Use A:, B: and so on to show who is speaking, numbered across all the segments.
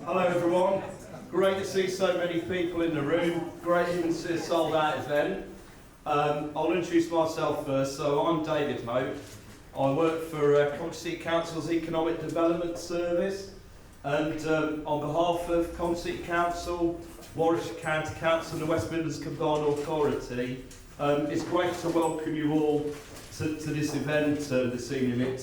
A: Hello everyone, great to see so many people in the room, great even to see a sold out event. I'll introduce myself first. So I'm David Moat. I work for Coventry City Council's Economic Development Service, and on behalf of Coventry City Council, Warwickshire County Council and the West Midlands Combined Authority, it's great to welcome you all to this event this evening.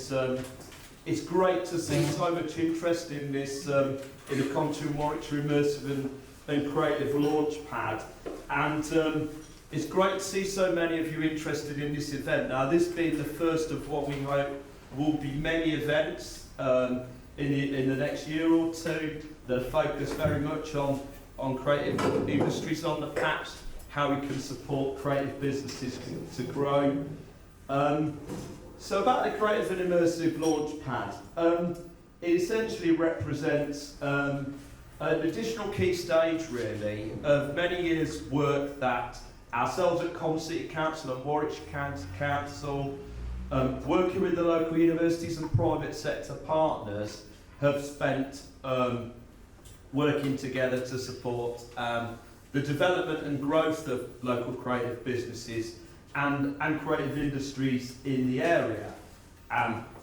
A: It's great to see so much interest in this, in the Coventry and Warwickshire Immersive and Creative Launchpad, and it's great to see so many of you interested in this event. Now, this being the first of what we hope will be many events in the next year or two that are focused very much on creative industries on the patch, how we can support creative businesses to grow. So about the Creative and Immersive Launchpad, it essentially represents an additional key stage really of many years' work that ourselves at Coventry City Council and Warwickshire County Council, working with the local universities and private sector partners, have spent working together to support the development and growth of local creative businesses and creative industries in the area.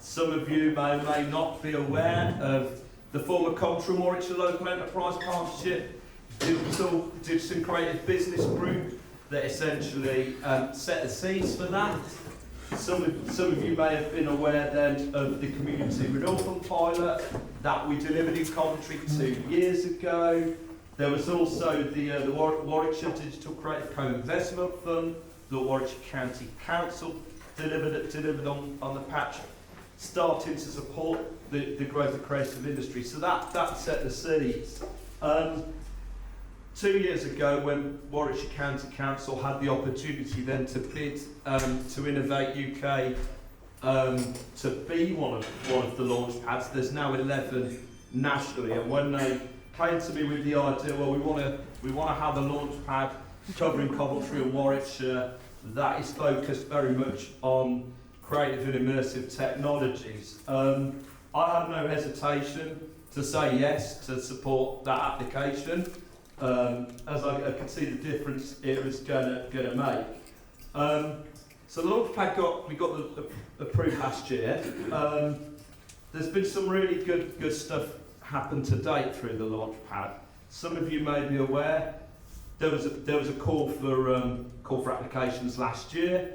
A: Some of you may not be aware of the former Coventry and Warwickshire Local Enterprise Partnership Digital and Creative Business Group that essentially set the seeds for that. Some of you may have been aware then of the Community Renewal Fund pilot that we delivered in Coventry 2 years ago. There was also the Warwickshire Digital Creative Co-Investment Fund that Warwickshire County Council delivered on the patch, starting to support the growth of creative industry. So that set the seeds. 2 years ago, when Warwickshire County Council had the opportunity then to bid to Innovate UK to be one of the launch pads, there's now 11 nationally, and when they came to me with the idea, well, we want to have a launch pad covering Coventry and Warwickshire that is focused very much on creative and immersive technologies. I had no hesitation to say yes to support that application, as I could see the difference it was going to make. So the Launchpad we got the approved last year. There's been some really good stuff happen to date through the Launchpad. Some of you may be aware there was a call for applications last year.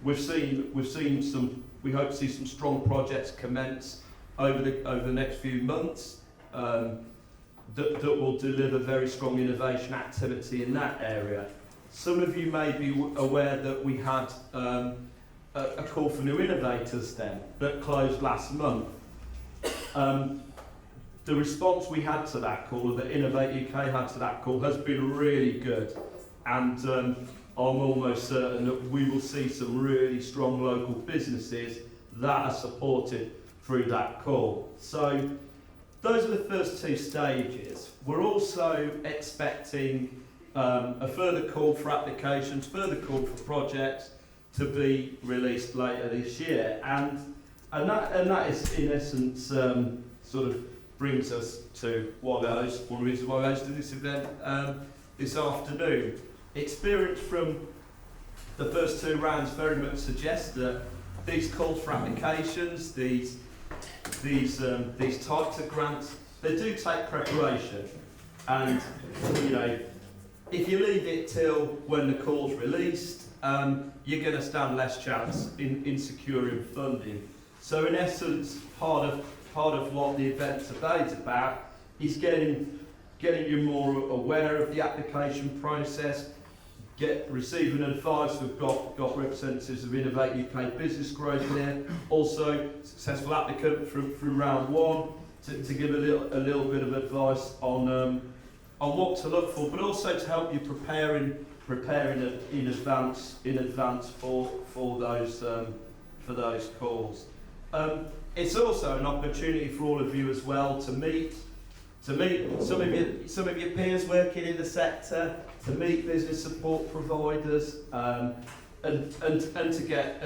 A: We've seen some. We hope to see some strong projects commence over the next few months that will deliver very strong innovation activity in that area. Some of you may be aware that we had a call for new innovators then that closed last month. The response we had to that call, or that Innovate UK had to that call, has been really good, and I'm almost certain that we will see some really strong local businesses that are supported through that call. So those are the first two stages. We're also expecting a further call for applications, further call for projects to be released later this year, and that is in essence sort of brings us to one of the reasons why we're hosting this event this afternoon. Experience from the first two rounds very much suggests that these calls for applications, these types of grants, they do take preparation, and if you leave it till when the call's released, you're going to stand less chance in securing funding. So in essence, part of what the event's about is getting you more aware of the application process, receiving advice. We've got representatives of Innovate UK Business Growth there, also successful applicant from round one to give a little bit of advice on what to look for, but also to help you preparing in advance for those calls. It's also an opportunity for all of you as well to meet some of your peers working in the sector, to meet business support providers, and to get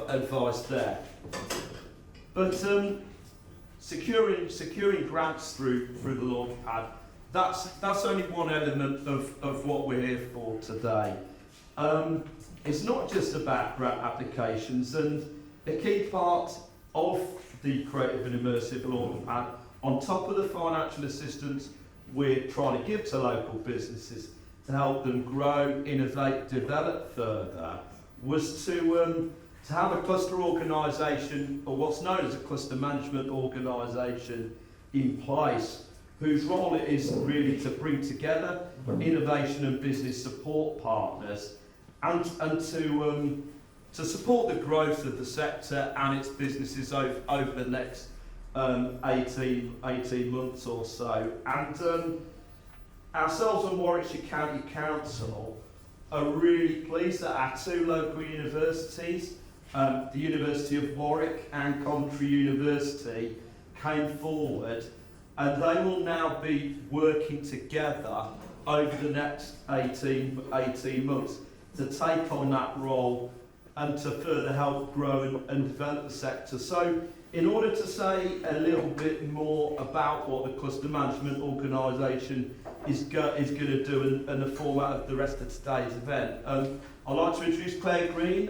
A: advice there. But securing grants through the Launchpad. That's only one element of what we're here for today. It's not just about grant applications, and a key part of the Creative and Immersive Launchpad, on top of the financial assistance we're trying to give to local businesses to help them grow, innovate, develop further, was to have a cluster organisation, or what's known as a cluster management organisation, in place, whose role it is really to bring together innovation and business support partners, and to support the growth of the sector and its businesses over the next 18 months or so. And ourselves and Warwickshire County Council are really pleased that our two local universities, the University of Warwick and Coventry University, came forward, and they will now be working together over the next 18 months to take on that role and to further help grow and develop the sector. So in order to say a little bit more about what the Cluster Management Organisation is going to do and the format of the rest of today's event, I'd like to introduce Claire Green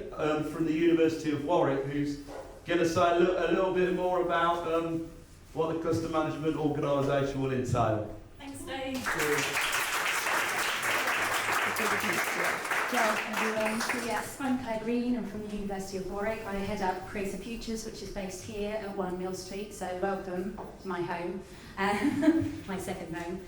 A: from the University of Warwick, who's going to say a little bit more about what the Cluster Management Organisation will entail.
B: Thanks, Dave. Well, everyone, so yes, I'm Claire Green. I'm from the University of Warwick. I head up Creative Futures, which is based here at 1 Mill Street, so welcome to my home, my second home.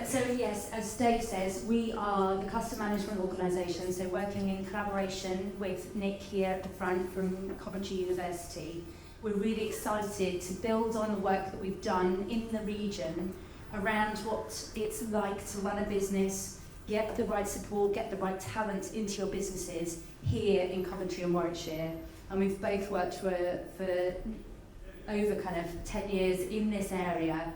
B: So yes, as Dave says, we are the Cluster Management Organisation, so working in collaboration with Nick here at the front from Coventry University. We're really excited to build on the work that we've done in the region around what it's like to run a business, get the right support, get the right talent into your businesses here in Coventry and Warwickshire. And we've both worked for over kind of 10 years in this area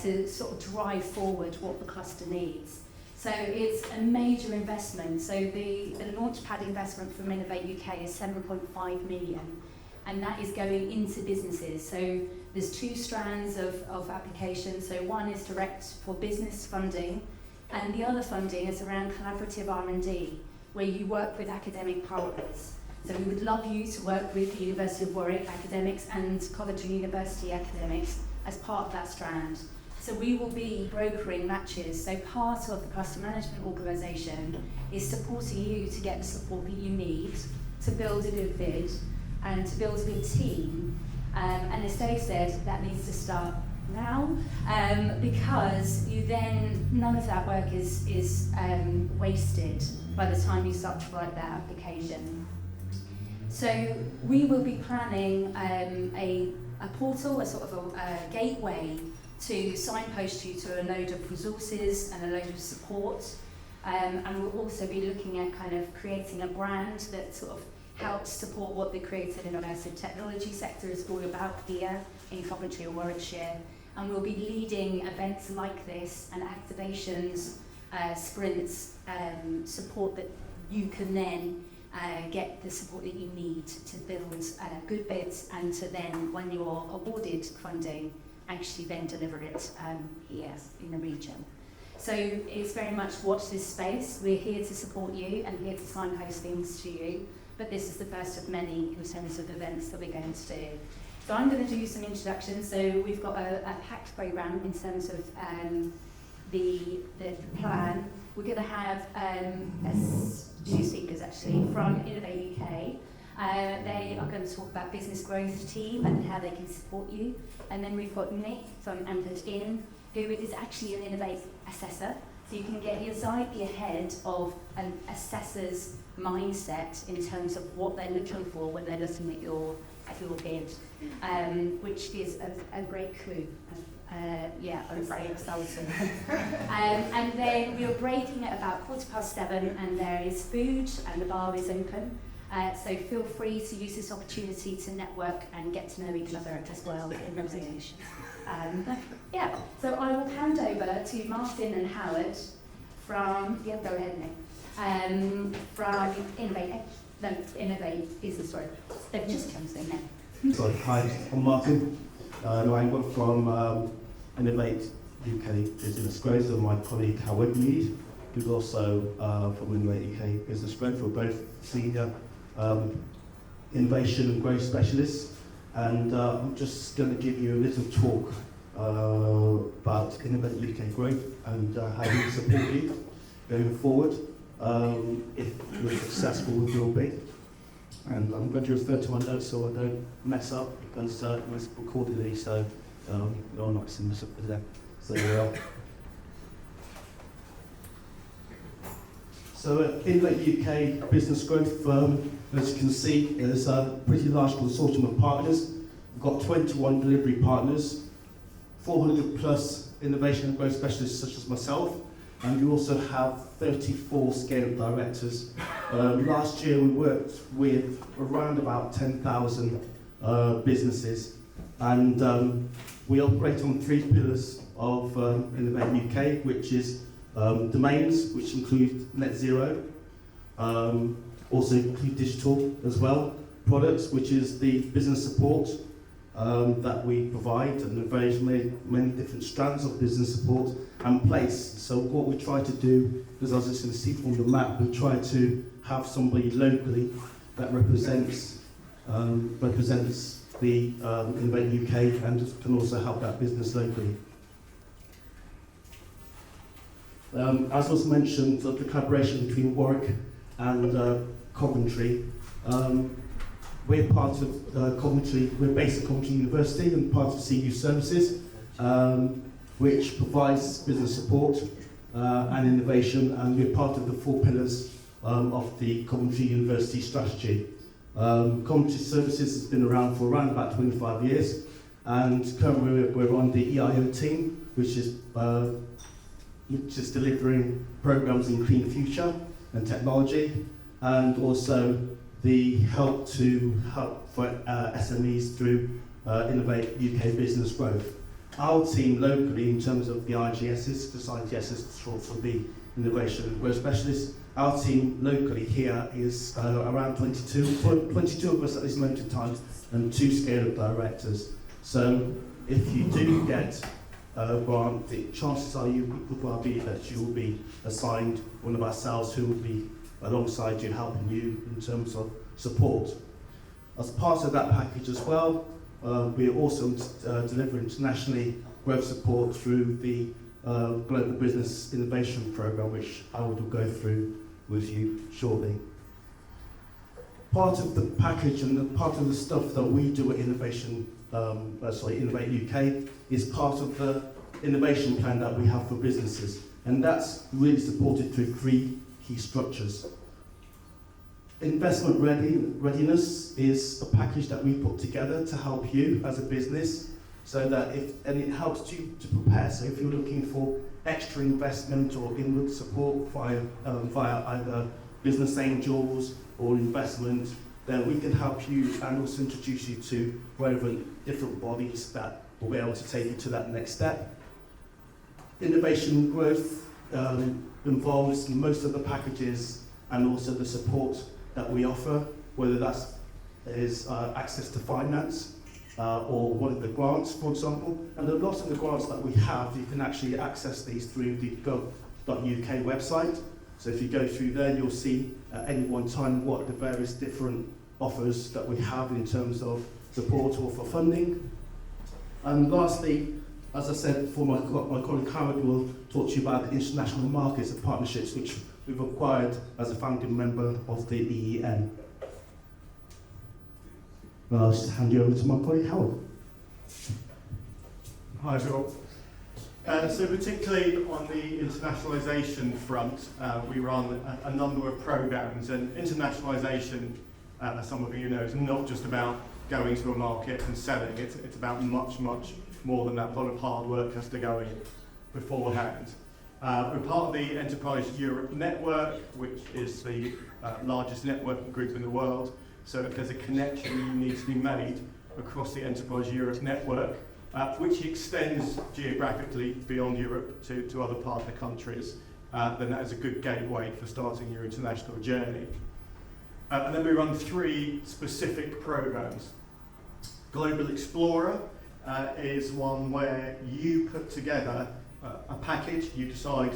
B: to sort of drive forward what the cluster needs. So it's a major investment. So the Launchpad investment from Innovate UK is 7.5 million, and that is going into businesses. So there's two strands of applications. So one is direct for business funding, and the other funding is around collaborative R&D, where you work with academic partners. So we would love you to work with the University of Warwick academics and Coventry University academics as part of that strand. So we will be brokering matches. So part of the Cluster Management Organisation is supporting you to get the support that you need to build a good bid and to build a good team. And as Dave said, that needs to start now, because you then, none of that work is wasted by the time you start to write that application. So we will be planning a portal, a sort of a gateway to signpost you to a load of resources and a load of support, and we'll also be looking at kind of creating a brand that sort of helps support what the creative and immersive technology sector is all about here in Coventry or Warwickshire. And we'll be leading events like this and activations, sprints, support that you can then get the support that you need to build good bids, and to then, when you're awarded funding, actually then deliver it here in the region. So it's very much watch this space. We're here to support you and here to signpost things to you, but this is the first of many in terms of events that we're going to do. So I'm going to do some introductions. So we've got a packed programme in terms of the plan. We're going to have two speakers actually from Innovate UK. They are going to talk about business growth team and how they can support you. And then we've got Nick from Ampered In, who is actually an Innovate assessor. So you can get slightly ahead of an assessor's mindset in terms of what they're looking for when they're looking at your bid, which is a great clue. I'm very excited. And then we are breaking at about 7:15, and there is food and the bar is open. So feel free to use this opportunity to network and get to know each other as well in representation. So I will hand over to Martin and Howard from, go ahead, Nick, from Innovate Business Growth. They've just come in now.
C: Sorry, hi, I'm Martin. Noanga from Innovate UK Business Growth, and my colleague Howard Mead, who's also from Innovate UK Business Growth. We're both senior innovation and growth specialists, and I'm just going to give you a little talk about Innovate UK Growth and how we support you going forward if you're successful with your bid. And I'm going to refer to my notes so I don't mess up, because it was recorded, so you're not seeing this up for them. So Innovate UK Business Growth Firm, as you can see, is a pretty large consortium of partners. We've got 21 delivery partners, 400 plus innovation and growth specialists such as myself, and we also have 34 scale directors. Last year we worked with around about 10,000 businesses, and we operate on 3 pillars of Innovate UK, which is domains, which include net zero, also include digital as well, products, which is the business support that we provide, and the various many different strands of business support, and place. So what we try to do, as I was just going to see from the map, we try to have somebody locally that represents the Innovate UK and can also help that business locally. As was mentioned, the collaboration between Warwick and Coventry. We're part of Coventry, we're based at Coventry University and part of CU Services, which provides business support and innovation, and we're part of the 4 pillars of the Coventry University strategy. Coventry Services has been around for around about 25 years, and currently we're on the EIO team, which is delivering programs in clean future and technology, and also the help for SMEs through Innovate UK Business Growth. Our team locally, in terms of the IGSs, because IGS is short for the Innovation and Growth Specialists, our team locally here is around 22 of us at this moment in time, and 2 scale-up directors. So if you do get grant, the chances are you could well be that you will be assigned one of ourselves who will be alongside you, helping you in terms of support. As part of that package as well, we also deliver internationally growth support through the Global Business Innovation Programme, which I will go through with you shortly. Part of the package and part of the stuff that we do at Innovate UK is part of the innovation plan that we have for businesses, and that's really supported through 3 key structures. Investment readiness is a package that we put together to help you as a business, so that and it helps you to prepare. So if you're looking for extra investment or inward support via either business angels or investment, then we can help you and also introduce you to relevant different bodies that will be able to take you to that next step. Innovation growth involves most of the packages and also the support that we offer, whether that's access to finance or one of the grants, for example. And a lot of the grants that we have, you can actually access these through the gov.uk website. So if you go through there, you'll see at any one time what the various different offers that we have in terms of support or for funding. And lastly, as I said before, my colleague Howard will talk to you about the international markets and partnerships which we've acquired as a founding member of the EEN. Well, I'll just hand you over to my colleague Howard.
D: Hi, Phil. So particularly on the internationalisation front, we run a number of programmes, and internationalisation, as some of you know, is not just about going to a market and selling. It's about much, much more than that. A lot of hard work has to go in beforehand. We're part of the Enterprise Europe Network, which is the largest networking group in the world. So if there's a connection that needs to be made across the Enterprise Europe Network, which extends geographically beyond Europe to other partner countries, then that is a good gateway for starting your international journey. And then we run 3 specific programs. Global Explorer is one where you put together a package, you decide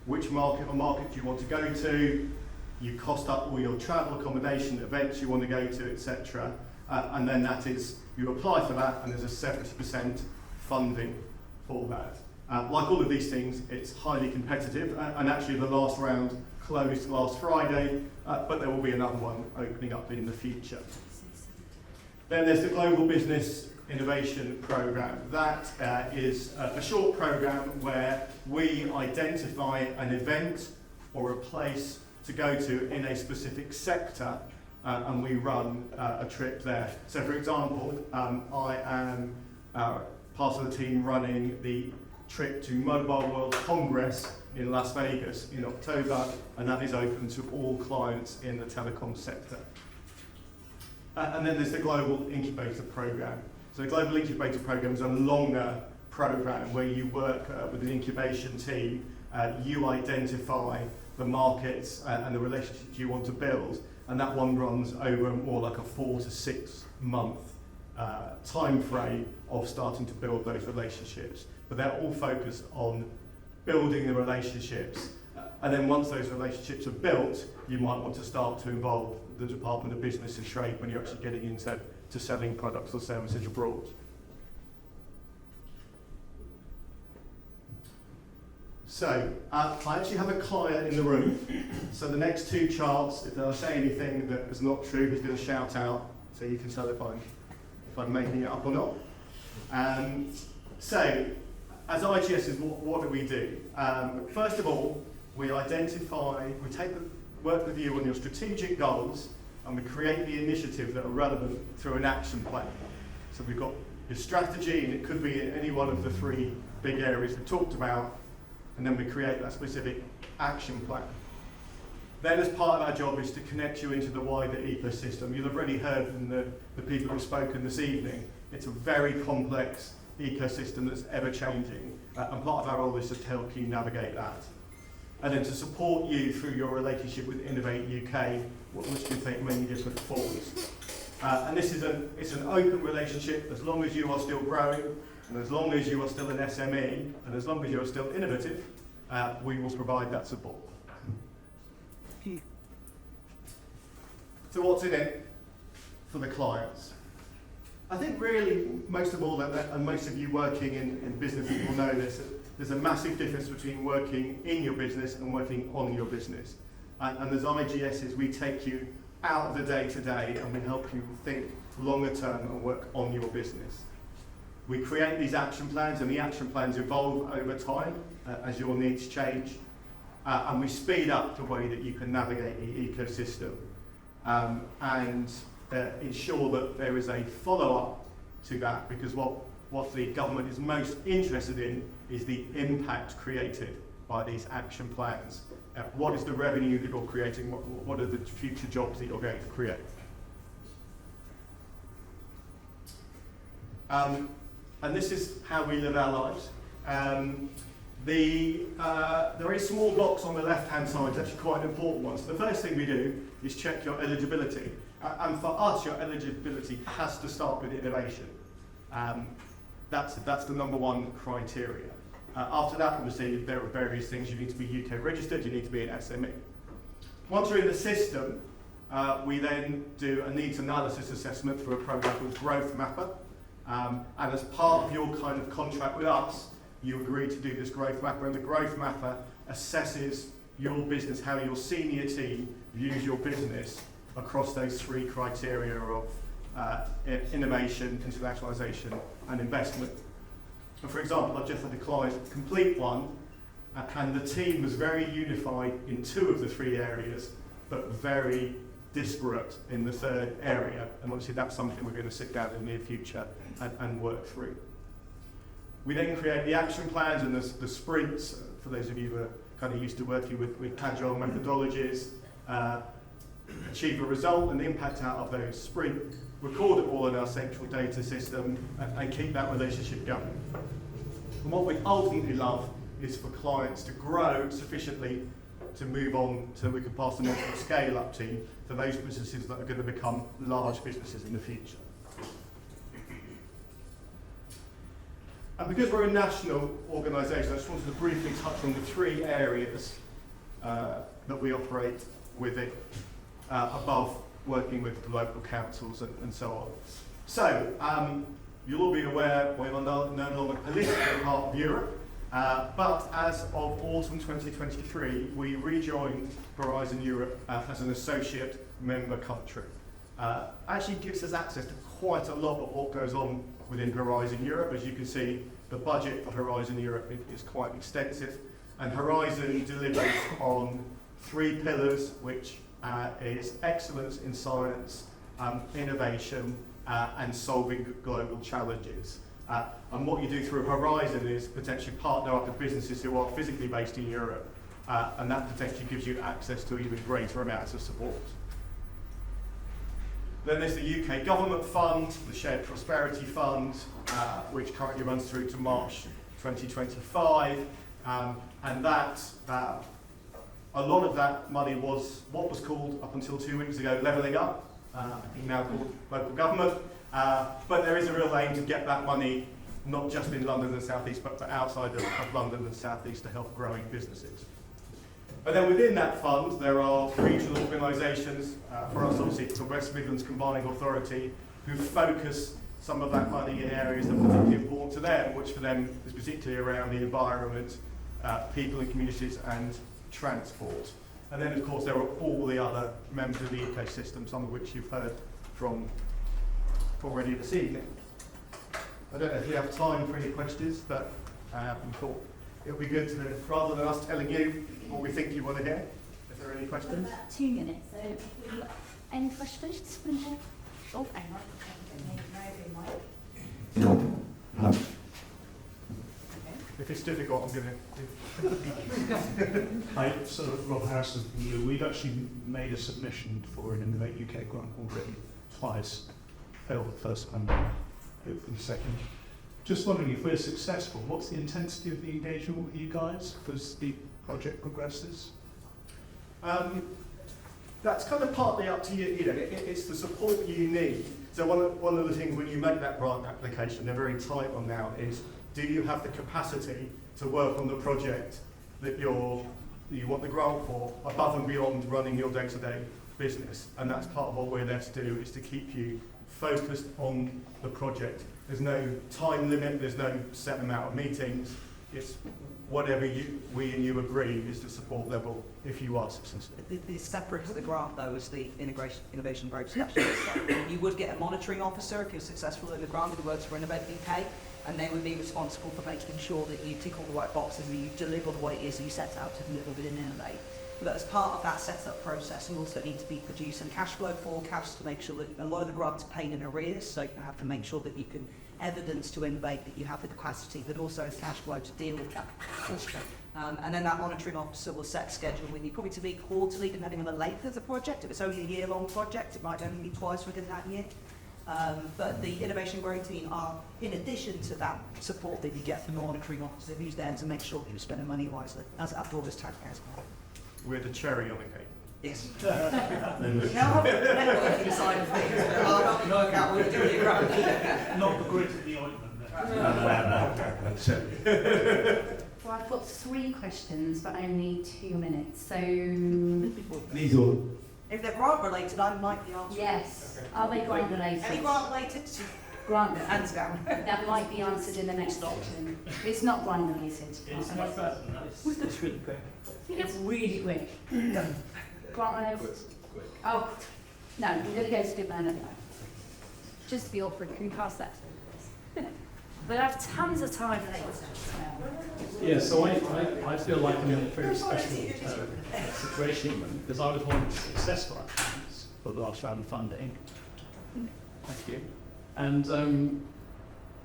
D: which market or market you want to go to, you cost up all your travel, accommodation, events you want to go to, etc. And then that is, you apply for that and there's a 70% funding for that. Like all of these things, it's highly competitive, and actually the last round closed last Friday, but there will be another one opening up in the future. Then there's the Global Business Innovation Programme. That is a short programme where we identify an event or a place to go to in a specific sector, and we run a trip there. So for example, I am part of the team running the trip to Mobile World Congress in Las Vegas in October, and that is open to all clients in the telecom sector. And then there's the Global Incubator Programme. So the Global Incubator Programme is a longer programme where you work with an incubation team, you identify the markets and the relationships you want to build, and that one runs over more like a 4 to 6 month time frame of starting to build those relationships. But they're all focused on building the relationships. And then once those relationships are built, you might want to start to involve the Department of Business and Trade when you're actually getting into selling products or services abroad. So, I actually have a client in the room. So the next two charts, if I say anything that is not true, he's going to shout out, so you can tell if I'm making it up or not. So, as IGS, what do we do? First of all, we identify, work with you on your strategic goals, and we create the initiatives that are relevant through an action plan. So we've got your strategy, and it could be in any one of the 3 big areas we talked about, and then we create that specific action plan. Then as part of our job is to connect you into the wider ecosystem. You'll have already heard from the people who've spoken this evening. It's a very complex ecosystem that's ever changing, and part of our role is to help you navigate that. And then to support you through your relationship with Innovate UK, which can take many different forms. And this is it's an open relationship as long as you are still growing, and as long as you are still an SME, and as long as you are still innovative, we will provide that support. So what's in it for the clients? I think really, most of all, and most of you working in business will know this, there's a massive difference between working in your business and working on your business. And as IGSs, we take you out of the day-to-day and we help you think longer term and work on your business. We create these action plans, and the action plans evolve over time as your needs change. And we speed up the way that you can navigate the ecosystem and ensure that there is a follow-up to that, because what the government is most interested in is the impact created by these action plans. What is the revenue that you're creating? What are the future jobs that you're going to create? And this is how we live our lives. The very small box on the left-hand side is actually quite an important one. So the first thing we do is check your eligibility. And for us, your eligibility has to start with innovation. That's the number one criteria. After that, obviously, there are various things. You need to be UK registered, you need to be an SME. Once you're in the system, we then do a needs analysis assessment through a program called Growth Mapper. And as part of your kind of contract with us, you agree to do this Growth Mapper, and the Growth Mapper assesses your business, how your senior team views your business across those 3 criteria of innovation, internationalisation, and investment. And for example, I've just had a client complete one, and the team was very unified in 2 of the 3 areas, but very disparate in the 3rd area. And obviously that's something we're going to sit down in the near future and work through. We then create the action plans and the sprints, for those of you who are kind of used to working with agile methodologies, achieve a result and impact out of those sprints, record it all in our central data system, and keep that relationship going. And what we ultimately love is for clients to grow sufficiently to move on so we can pass them on to a scale-up team for those businesses that are going to become large businesses in the future. And because we're a national organisation, I just wanted to briefly touch on the 3 areas that we operate within, above working with the local councils and so on. So, you'll all be aware we're no longer politically part of Europe, but as of autumn 2023, we rejoined Horizon Europe as an associate member country. Actually gives us access to quite a lot of what goes on within Horizon Europe. As you can see, the budget for Horizon Europe is quite extensive, and Horizon delivers on 3 pillars, which is excellence in science, innovation, and solving global challenges. And what you do through Horizon is potentially partner up with businesses who are physically based in Europe, and that potentially gives you access to even greater amounts of support. Then there's the UK Government Fund, the Shared Prosperity Fund, which currently runs through to March 2025, and that a lot of that money was what was called up until 2 weeks ago Levelling Up, I think now called local government, but there is a real aim to get that money not just in London and South East, but outside of London and South East to help growing businesses. And then within that fund, there are regional organisations, for us obviously it's the West Midlands Combining Authority, who focus some of that money in areas that are particularly important to them, which for them is particularly around the environment, people and communities, and transport. And then of course there are all the other members of the ecosystem, some of which you've heard from already this evening. I don't know if you have time for any questions, but we thought it would be good to, rather than us telling you what we think you want to hear, if there are any questions.
B: About 2 minutes. So, any questions? Oh, hang on.
D: If it's difficult, I'm going to.
E: Hi, so Rob Harrison from you. We've actually made a submission for an Innovate UK grant already, twice. Failed the first time, hopefully the second. Just wondering if we're successful, what's the intensity of the engagement with you guys as the project progresses?
D: That's kind of partly up to you. It's the support you need. So one of the things when you make that grant application, they're very tight on now, is do you have the capacity to work on the project that you want the grant for, above and beyond running your day-to-day business? And that's part of what we're there to do, is to keep you focused on the project. There's no time limit, there's no set amount of meetings. It's whatever we and you agree is the support level if you are successful.
F: The separate to the grant, though, is the innovation growth specialist. You would get a monitoring officer if you're successful in the grant who works for Innovate UK, and they would be responsible for making sure that you tick all the right boxes and you deliver what it is you set out to deliver within Innovate. But as part of that setup process, you also need to be producing cash flow forecasts to make sure that a lot of the grants are paid in arrears, so you have to make sure that you can evidence to Innovate that you have the capacity, but also cash flow to deal with that. And then that monitoring officer will set schedule with you, probably to be quarterly, depending on the length of the project. If it's only a year-long project, it might only be twice within that year. But the innovation growth team are, in addition to that support that you get from the monitoring officer, who's there to make sure that you're spending money wisely, as after all this tax as well.
D: We're the cherry on the cake.
F: Yes. Now, the networking side of things, but I'll help you work out what you're doing.
E: Not the grit of the ointment.
B: Well, I've got 3 questions, but only 2 minutes. So,
C: These are
F: If they're grant related, I might be answering.
B: yes. Are they grant related?
F: Any grant related?
B: Grant
F: Hands down.
B: That might be answered in the next section. It's not grant related.
E: It's much better than that. It's really quick.
B: It's really quick. Grant related? Oh, no, you're going to go to no. Just be awkward. Can you pass that? But I have tons of time later.
G: Yeah, so I feel like I'm in a very special situation because I was one of the successful applicants for the last round of funding. Thank you. And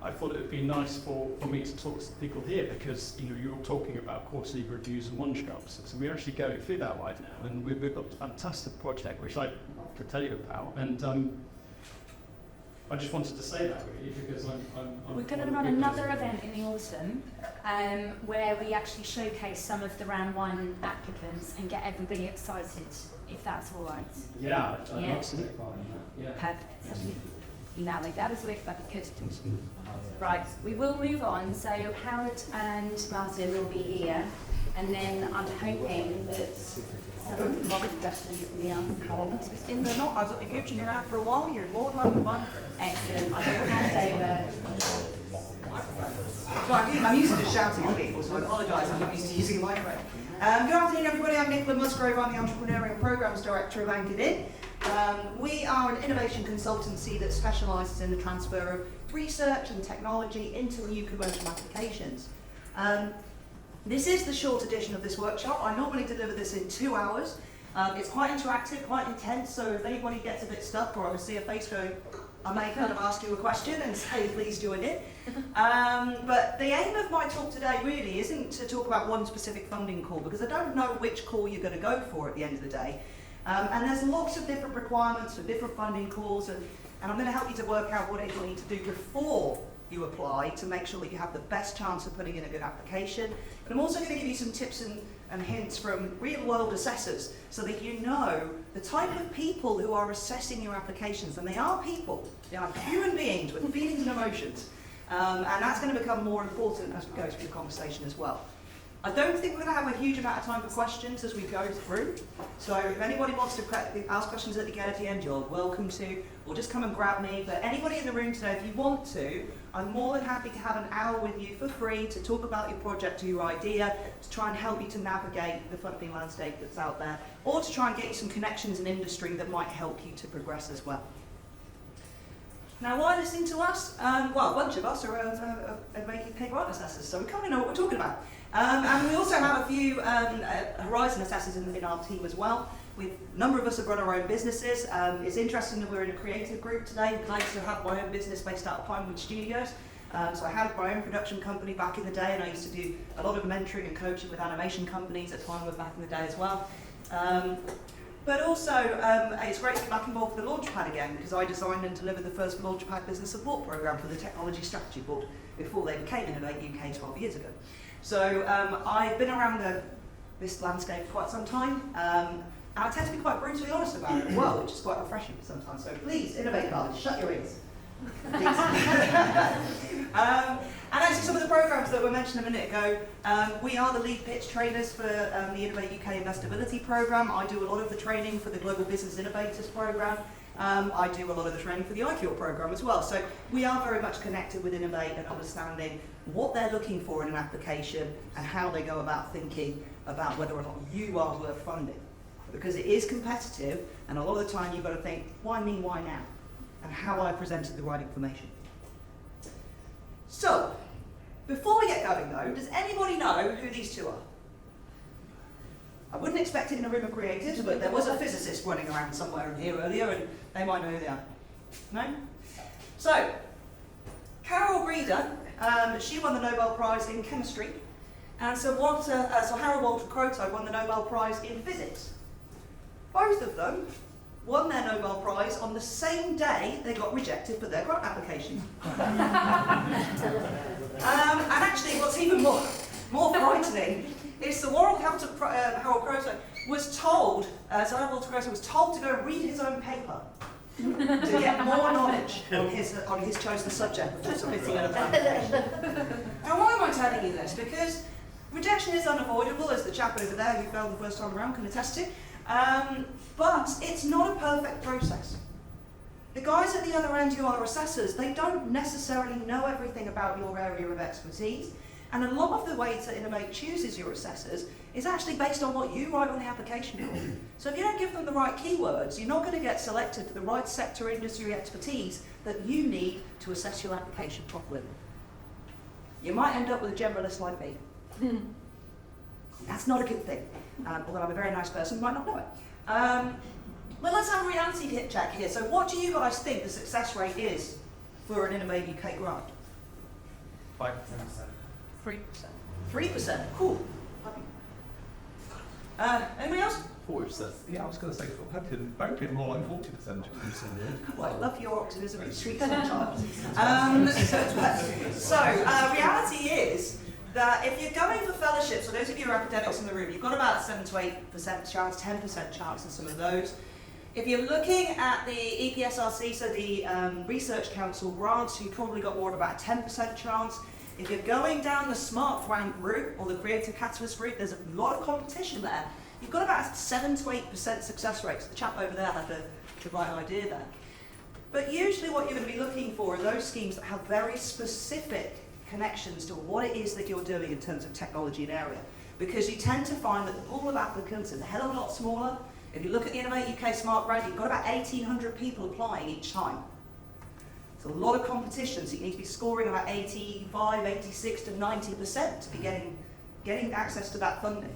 G: I thought it would be nice for me to talk to people here because you're all talking about quarterly reviews and one-shots. So we're actually going through that right now, and we've got a fantastic project which I'd like to tell you about. And I just wanted to say that really because I'm
B: We're going to run another event in the autumn where we actually showcase some of the round 1 applicants and get everybody excited, if that's all right.
G: Yeah,
B: Yeah.
G: absolutely fine. Yeah.
B: Perfect. email like that as well, if that'd be good. Right, we will move on. So Howard and Martin will be here, and then I'm hoping that some of the questions will be answered.
F: In the not, I was if you've been around for a while, you're more than welcome. One.
B: Excellent. I will hand
F: So I'm used to shouting at people, so I apologise. I'm not used to using a microphone. Good afternoon, everybody. I'm Nicola Musgrove. I'm the Entrepreneurial Programmes Director of Anchored In. We are an innovation consultancy that specialises in the transfer of research and technology into new commercial applications. This is the short edition of this workshop. I normally deliver this in 2 hours. It's quite interactive, quite intense, so if anybody gets a bit stuck or I see a face going, I may kind of ask you a question and say, please join in. But the aim of my talk today really isn't to talk about one specific funding call, because I don't know which call you're going to go for at the end of the day. And there's lots of different requirements for different funding calls, and I'm going to help you to work out what it is you need to do before you apply to make sure that you have the best chance of putting in a good application. But I'm also going to give you some tips and hints from real-world assessors so that you know the type of people who are assessing your applications. And they are people. They are human beings with feelings and emotions. And that's going to become more important as we go through the conversation as well. I don't think we're going to have a huge amount of time for questions as we go through. So if anybody wants to ask questions at the end, you're welcome to, or just come and grab me. But anybody in the room today, if you want to, I'm more than happy to have an hour with you for free to talk about your project or your idea, to try and help you to navigate the funding landscape that's out there, or to try and get you some connections in industry that might help you to progress as well. Now, why listening to us? Well, a bunch of us are UK grant assessors, so we kind of know what we're talking about. And we also have a few Horizon assessors in our team as well. A number of us have run our own businesses. It's interesting that we're in a creative group today. I used to have my own business based out of Pinewood Studios. So I had my own production company back in the day, and I used to do a lot of mentoring and coaching with animation companies at Pinewood back in the day as well. But also, it's great to be back involved with the Launchpad again, because I designed and delivered the first Launchpad business support programme for the Technology Strategy Board before they became Innovate UK 12 years ago. So I've been around this landscape for quite some time, and I tend to be quite brutally honest about it as well, which is quite refreshing sometimes. So please, Innovate College, shut your ears. And actually some of the programmes that were mentioned a minute ago, we are the lead pitch trainers for the Innovate UK Investability Programme. I do a lot of the training for the Global Business Innovators Programme. I do a lot of the training for the ICURE programme as well. So we are very much connected with Innovate and understanding what they're looking for in an application and how they go about thinking about whether or not you are worth funding. Because it is competitive, and a lot of the time you've got to think, why me, why now? And how I presented the right information. So, before we get going though, does anybody know who these two are? I wouldn't expect it in a room of creatives, but there was a physicist running around somewhere in here earlier, and they might know who they are. No? So, Carol Breeder, she won the Nobel Prize in chemistry, and so Harold Walter Kroto won the Nobel Prize in physics. Both of them won their Nobel Prize on the same day they got rejected for their grant application. And actually, what's even more frightening is the Warren Capital Harold Kroto was told, so Harold Walter Kroto was told to go read his own paper to get more knowledge on his chosen subject before submitting an application. Now, why am I telling you this? Because rejection is unavoidable, as the chap over there who failed the first time around can attest to. But it's not a perfect process. The guys at the other end who are assessors, they don't necessarily know everything about your area of expertise. And a lot of the way that Innovate chooses your assessors is actually based on what you write on the application form. So if you don't give them the right keywords, you're not going to get selected for the right sector industry expertise that you need to assess your application properly. You might end up with a generalist like me. That's not a good thing. Although I'm a very nice person, you might not know it. Well, let's have a reality check here. So what do you guys think the success rate is for an Innovate UK grant?
A: 5%.
F: 3%. 3%, cool. Anybody else?
H: 40%. Yeah, I was going to say, about bit more like 40%.
F: Well, I love your optimism, it's sweet sunshine. Reality is that if you're going for fellowships, so those of you who are academics in the room, you've got about 7 to 8% chance, 10% chance in some of those. If you're looking at the EPSRC, so the Research Council grants, you've probably got more of about a 10% chance. If you're going down the Smart Rank route or the Creative Catalyst route, there's a lot of competition there. You've got about 7 to 8% success rates. The chap over there had the right idea there. But usually what you're going to be looking for are those schemes that have very specific connections to what it is that you're doing in terms of technology and area. Because you tend to find that the pool of applicants is a hell of a lot smaller. If you look at the Innovate UK Smart Grant, you've got about 1,800 people applying each time. It's a lot of competition, so you need to be scoring about 85, 86 to 90% to be getting access to that funding.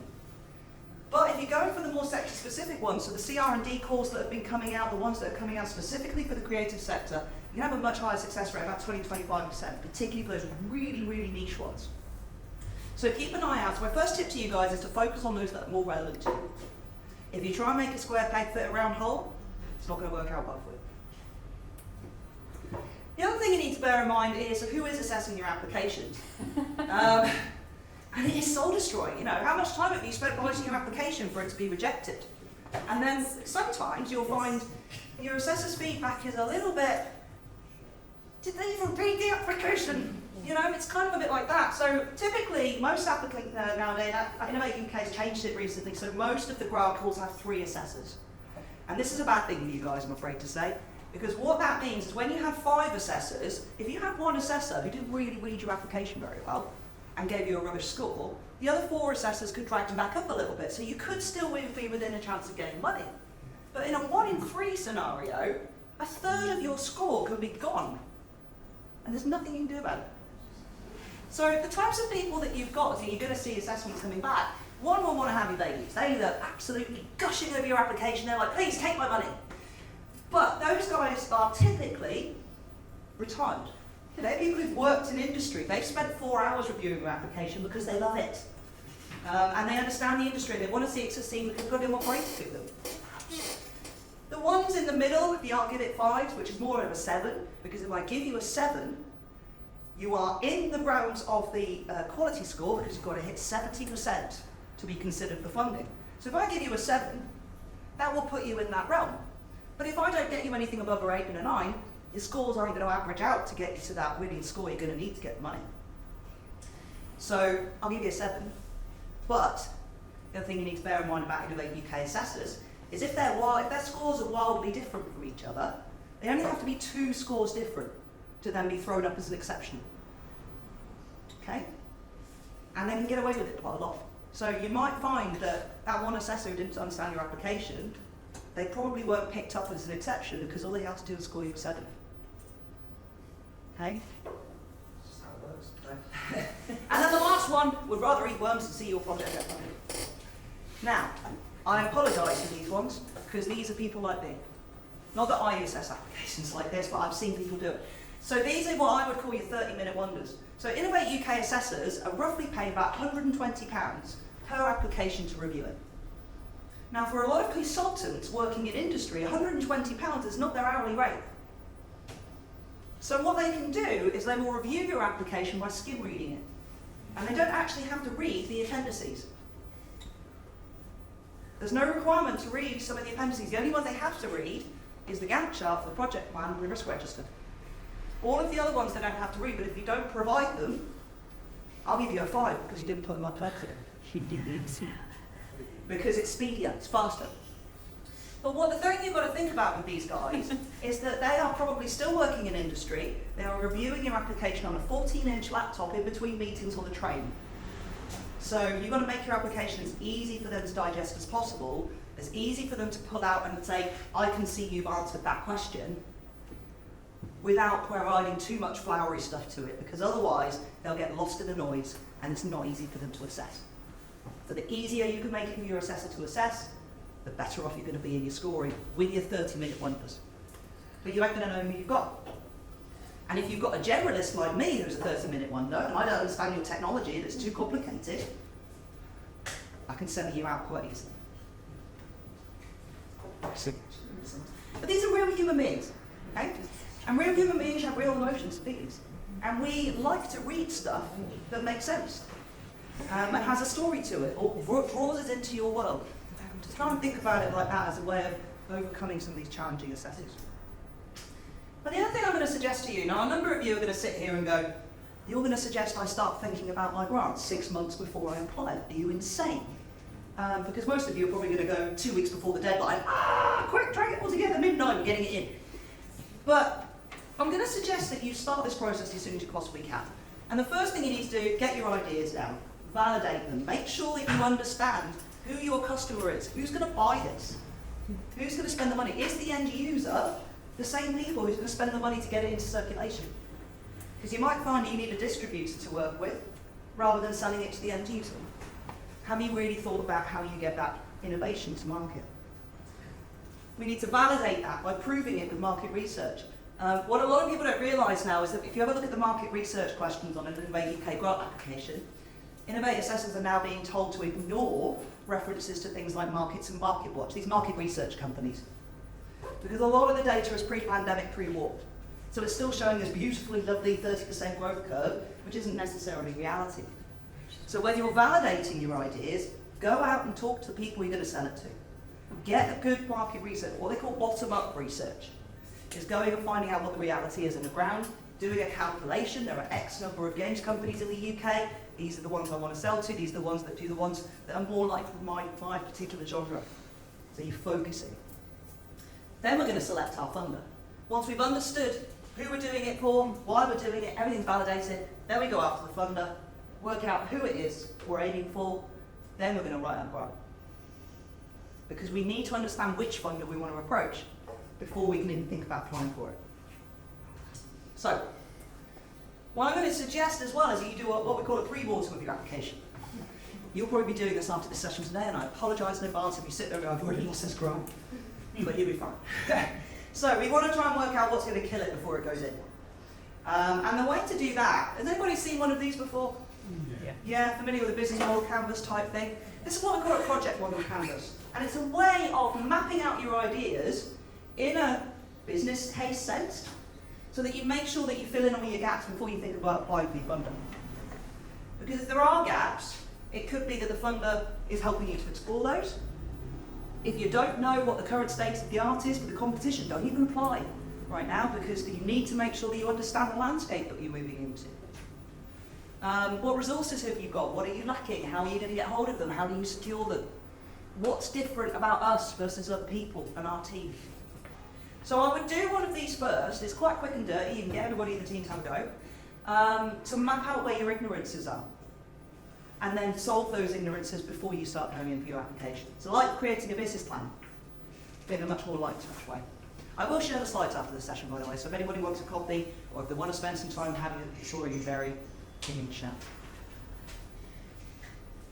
F: But if you're going for the more sector-specific ones, so the CR&D calls that have been coming out, the ones that are coming out specifically for the creative sector, you have a much higher success rate, about 20-25%, particularly for those really, really niche ones. So keep an eye out. So my first tip to you guys is to focus on those that are more relevant to you. If you try and make a square peg fit a round hole, it's not going to work out well for you. The other thing you need to bear in mind is who is assessing your applications. And it is soul destroying. You know, how much time have you spent writing your application for it to be rejected? And then sometimes you'll find your assessor's feedback is a little bit, did they even read the application? You know, it's kind of a bit like that. So typically, most applicants nowadays, Innovate UK has changed it recently, so most of the grant calls have 3 assessors. And this is a bad thing for you guys, I'm afraid to say, because what that means is when you have 5 assessors, if you have one assessor who didn't really read your application very well and gave you a rubbish score, the other 4 assessors could drag them back up a little bit, so you could still be within a chance of getting money. But in a 1 in 3 scenario, a third of your score could be gone, and there's nothing you can do about it. So the types of people that you've got, so you're going to see assessments coming back, one will want to have your babies. They're either absolutely gushing over your application, they're like, please take my money. But those guys are typically retired. They're people who've worked in industry. They've spent 4 hours reviewing your application because they love it. And they understand the industry. They want to see it succeed because they've got to do more great to them. The ones in the middle, if you aren't give it 5s, which is more of a 7, because if I give you a 7, you are in the realms of the quality score because you've got to hit 70% to be considered for funding. So if I give you a 7, that will put you in that realm. But if I don't get you anything above an 8 and a 9, your scores aren't going to average out to get you to that winning score you're going to need to get the money. So I'll give you a 7. But the other thing you need to bear in mind about Innovate UK assessors is if their scores are wildly different from each other, they only have to be 2 scores different to then be thrown up as an exception. Okay? And they can get away with it quite a lot. So you might find that that one assessor who didn't understand your application, they probably weren't picked up as an exception because all they had to do was score you a 7. Okay? That's how it works. And then the last one would rather eat worms than see your project get funded. Now, I apologise for these ones because these are people like me. Not that I assess applications like this, but I've seen people do it. So these are what I would call your 30-minute wonders. So Innovate UK assessors are roughly paying about £120 per application to review it. Now for a lot of consultants working in industry, £120 is not their hourly rate. So what they can do is they will review your application by skim reading it. And they don't actually have to read the appendices. There's no requirement to read some of the appendices. The only one they have to read is the Gantt chart for the project plan and the risk register. All of the other ones they don't have to read, but if you don't provide them, I'll give you a 5 because you didn't put them on Twitter. Because it's speedier, it's faster. But what the thing you've got to think about with these guys is that they are probably still working in industry. They are reviewing your application on a 14-inch laptop in between meetings on the train. So you've got to make your application as easy for them to digest as possible, as easy for them to pull out and say, I can see you've answered that question, without providing too much flowery stuff to it, because otherwise they'll get lost in the noise and it's not easy for them to assess. So the easier you can make it for your assessor to assess, the better off you're going to be in your scoring with your 30-minute wonders. But you ain't going to know who you've got. And if you've got a generalist like me who's a 30-minute wonder, and I don't understand your technology and it's too complicated, I can send you out quite easily. But these are real human beings, okay? And real human beings have real emotions and feelings. And we like to read stuff that makes sense, and has a story to it, or draws us into your world. To try and think about it like that as a way of overcoming some of these challenging assessments. But the other thing I'm going to suggest to you, now a number of you are going to sit here and go, you're going to suggest I start thinking about my grants 6 months before I apply. Are you insane? Because most of you are probably going to go 2 weeks before the deadline, quick, drag it all together, midnight, getting it in. But I'm going to suggest that you start this process as soon as you possibly can. And the first thing you need to do, get your ideas down, validate them, make sure that you understand who your customer is, who's going to buy this, who's going to spend the money. Is the end user the same people who's going to spend the money to get it into circulation? Because you might find that you need a distributor to work with rather than selling it to the end user. Have you really thought about how you get that innovation to market? We need to validate that by proving it with market research. What a lot of people don't realise now is that if you ever look at the market research questions on an Innovate UK grant application, Innovate assessors are now being told to ignore references to things like Markets and MarketWatch, these market research companies. Because a lot of the data is pre-pandemic, pre-war. So it's still showing this beautifully lovely 30% growth curve, which isn't necessarily reality. So when you're validating your ideas, go out and talk to the people you're going to sell it to. Get a good market research, what they call bottom-up research. Is going and finding out what the reality is on the ground, doing a calculation. There are X number of games companies in the UK. These are the ones I want to sell to. These are the ones that are more like my particular genre. So you're focusing. Then we're going to select our funder. Once we've understood who we're doing it for, why we're doing it, everything's validated, then we go after the funder, work out who it is we're aiming for, then we're going to write our grant. Because we need to understand which funder we want to approach before we can even think about applying for it. So, what I'm going to suggest as well is that you do what we call a pre-mortem of your application. You'll probably be doing this after this session today, and I apologise in advance if you sit there and go, I've already lost this grant, but you'll be fine. So we want to try and work out what's going to kill it before it goes in. And the way to do that, has anybody seen one of these before? Yeah, familiar with the business model canvas type thing? This is what we call a project model canvas. And it's a way of mapping out your ideas in a business case sense, so that you make sure that you fill in all your gaps before you think about applying for your funder. Because if there are gaps, it could be that the funder is helping you to explore those. If you don't know what the current state of the art is for the competition, don't even apply right now, because you need to make sure that you understand the landscape that you're moving into. What resources have you got? What are you lacking? How are you going to get hold of them? How do you secure them? What's different about us versus other people and our team? So I would do one of these first. It's quite quick and dirty. You can get everybody in the team to have a go. To map out where your ignorances are. And then solve those ignorances before you start going in for your application. So like creating a business plan, in a much more light touch way. I will share the slides after the session, by the way, so if anybody wants a copy, or if they want to spend some time having a story very keen chat.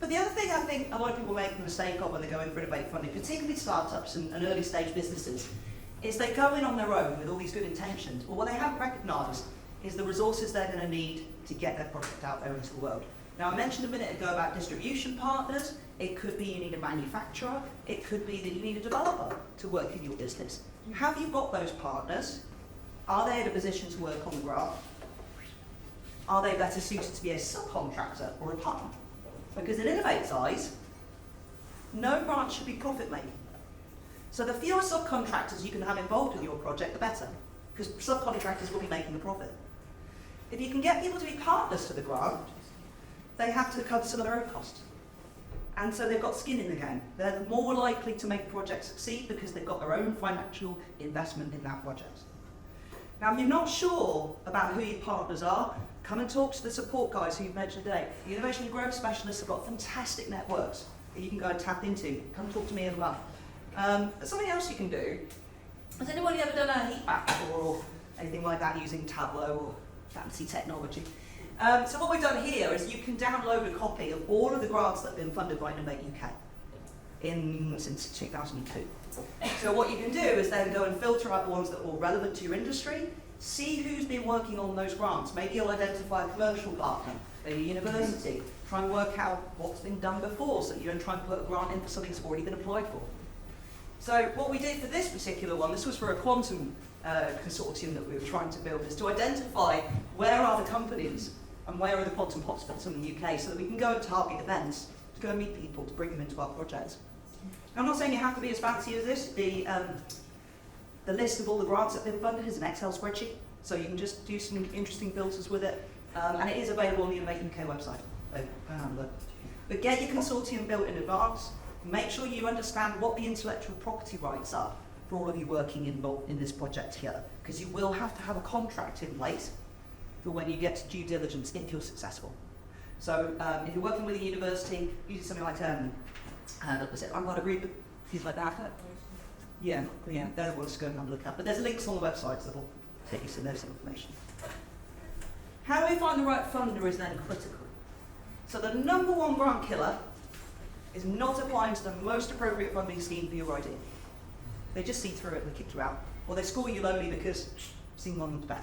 F: But the other thing I think a lot of people make the mistake of when they go in for innovate funding, particularly startups and early stage businesses, is they go in on their own with all these good intentions, but what they haven't recognised is the resources they're going to need to get their product out there into the world. Now, I mentioned a minute ago about distribution partners. It could be you need a manufacturer. It could be that you need a developer to work in your business. Have you got those partners? Are they in a position to work on the grant? Are they better suited to be a subcontractor or a partner? Because in Innovate's eyes, no grant should be profit-making. So the fewer subcontractors you can have involved in your project, the better, because subcontractors will be making the profit. If you can get people to be partners to the grant, they have to cover some of their own costs. And so they've got skin in the game. They're more likely to make a project succeed because they've got their own financial investment in that project. Now, if you're not sure about who your partners are, come and talk to the support guys who you've mentioned today. The Innovation and Growth Specialists have got fantastic networks that you can go and tap into. Come talk to me as well. Something else you can do, has anybody ever done a heat map before or anything like that using Tableau or fancy technology? So what we've done here is you can download a copy of all of the grants that have been funded by Innovate UK since 2002. So what you can do is then go and filter out the ones that are more relevant to your industry, see who's been working on those grants. Maybe you'll identify a commercial partner, maybe a university, try and work out what's been done before so that you don't try and put a grant in for something that's already been applied for. So what we did for this particular one, this was for a quantum consortium that we were trying to build, is to identify where are the companies and where are the quantum hotspots in the UK so that we can go and target events, to go and meet people, to bring them into our projects. I'm not saying you have to be as fancy as this. The list of all the grants that have been funded is an Excel spreadsheet, so you can just do some interesting filters with it, and it is available on the Innovate UK website. But get your consortium built in advance. Make sure you understand what the intellectual property rights are for all of you working involved in this project here, because you will have to have a contract in place for when you get to due diligence if you're successful. So if you're working with a university, using something like I'm not agreed with things like that. Yeah, they're the ones to go and have a look at. But there's links on the websites that will take you to those information. How we find the right funder is then critical. So the number one grant killer is not applying to the most appropriate funding scheme for your idea. They just see through it and they kick you out. Or they score you lowly because seeing one's better.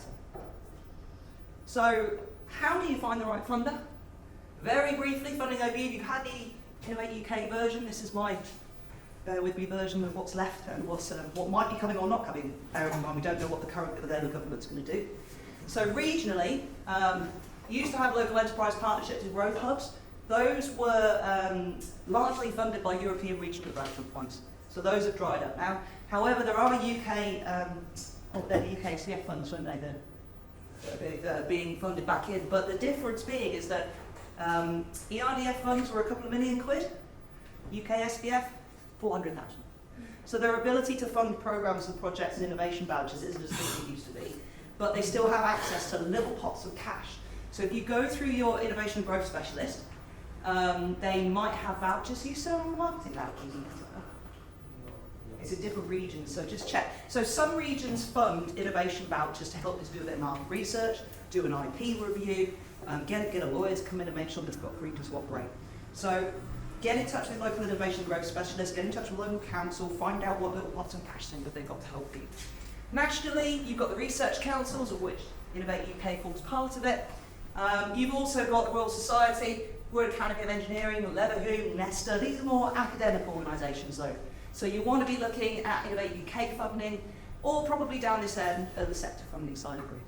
F: So how do you find the right funder? Very briefly, funding overview. You've had the Innovate UK version. This is my bear with me version of what's left and what might be coming or not coming. We don't know what the current Labour government's going to do. So regionally, you used to have local enterprise partnerships and growth hubs. Those were largely funded by European Regional Development Funds. So those have dried up now. However, there are UK, they're the UK CF funds, weren't they? They're being funded back in. But the difference being is that ERDF funds were a couple of £1 million. UK SPF, 400,000. So their ability to fund programs and projects and innovation vouchers isn't as big as it used to be. But they still have access to little pots of cash. So if you go through your innovation growth specialist, they might have vouchers. You sell marketing vouchers. It's in different regions, so just check. So some regions fund innovation vouchers to help us do a bit of market research, do an IP review, get a lawyer to come in and make sure they've got freedom to operate. So get in touch with local innovation growth specialists, get in touch with local council, find out what little pots and cash thing that they've got to help you. Nationally, you've got the research councils, of which Innovate UK forms part of it. You've also got the Royal Society, Royal Academy of Engineering, Leverhulme, Nesta. These are more academic organisations though. So you want to be looking at Innovate UK funding, or probably down this end of the sector funding side of group.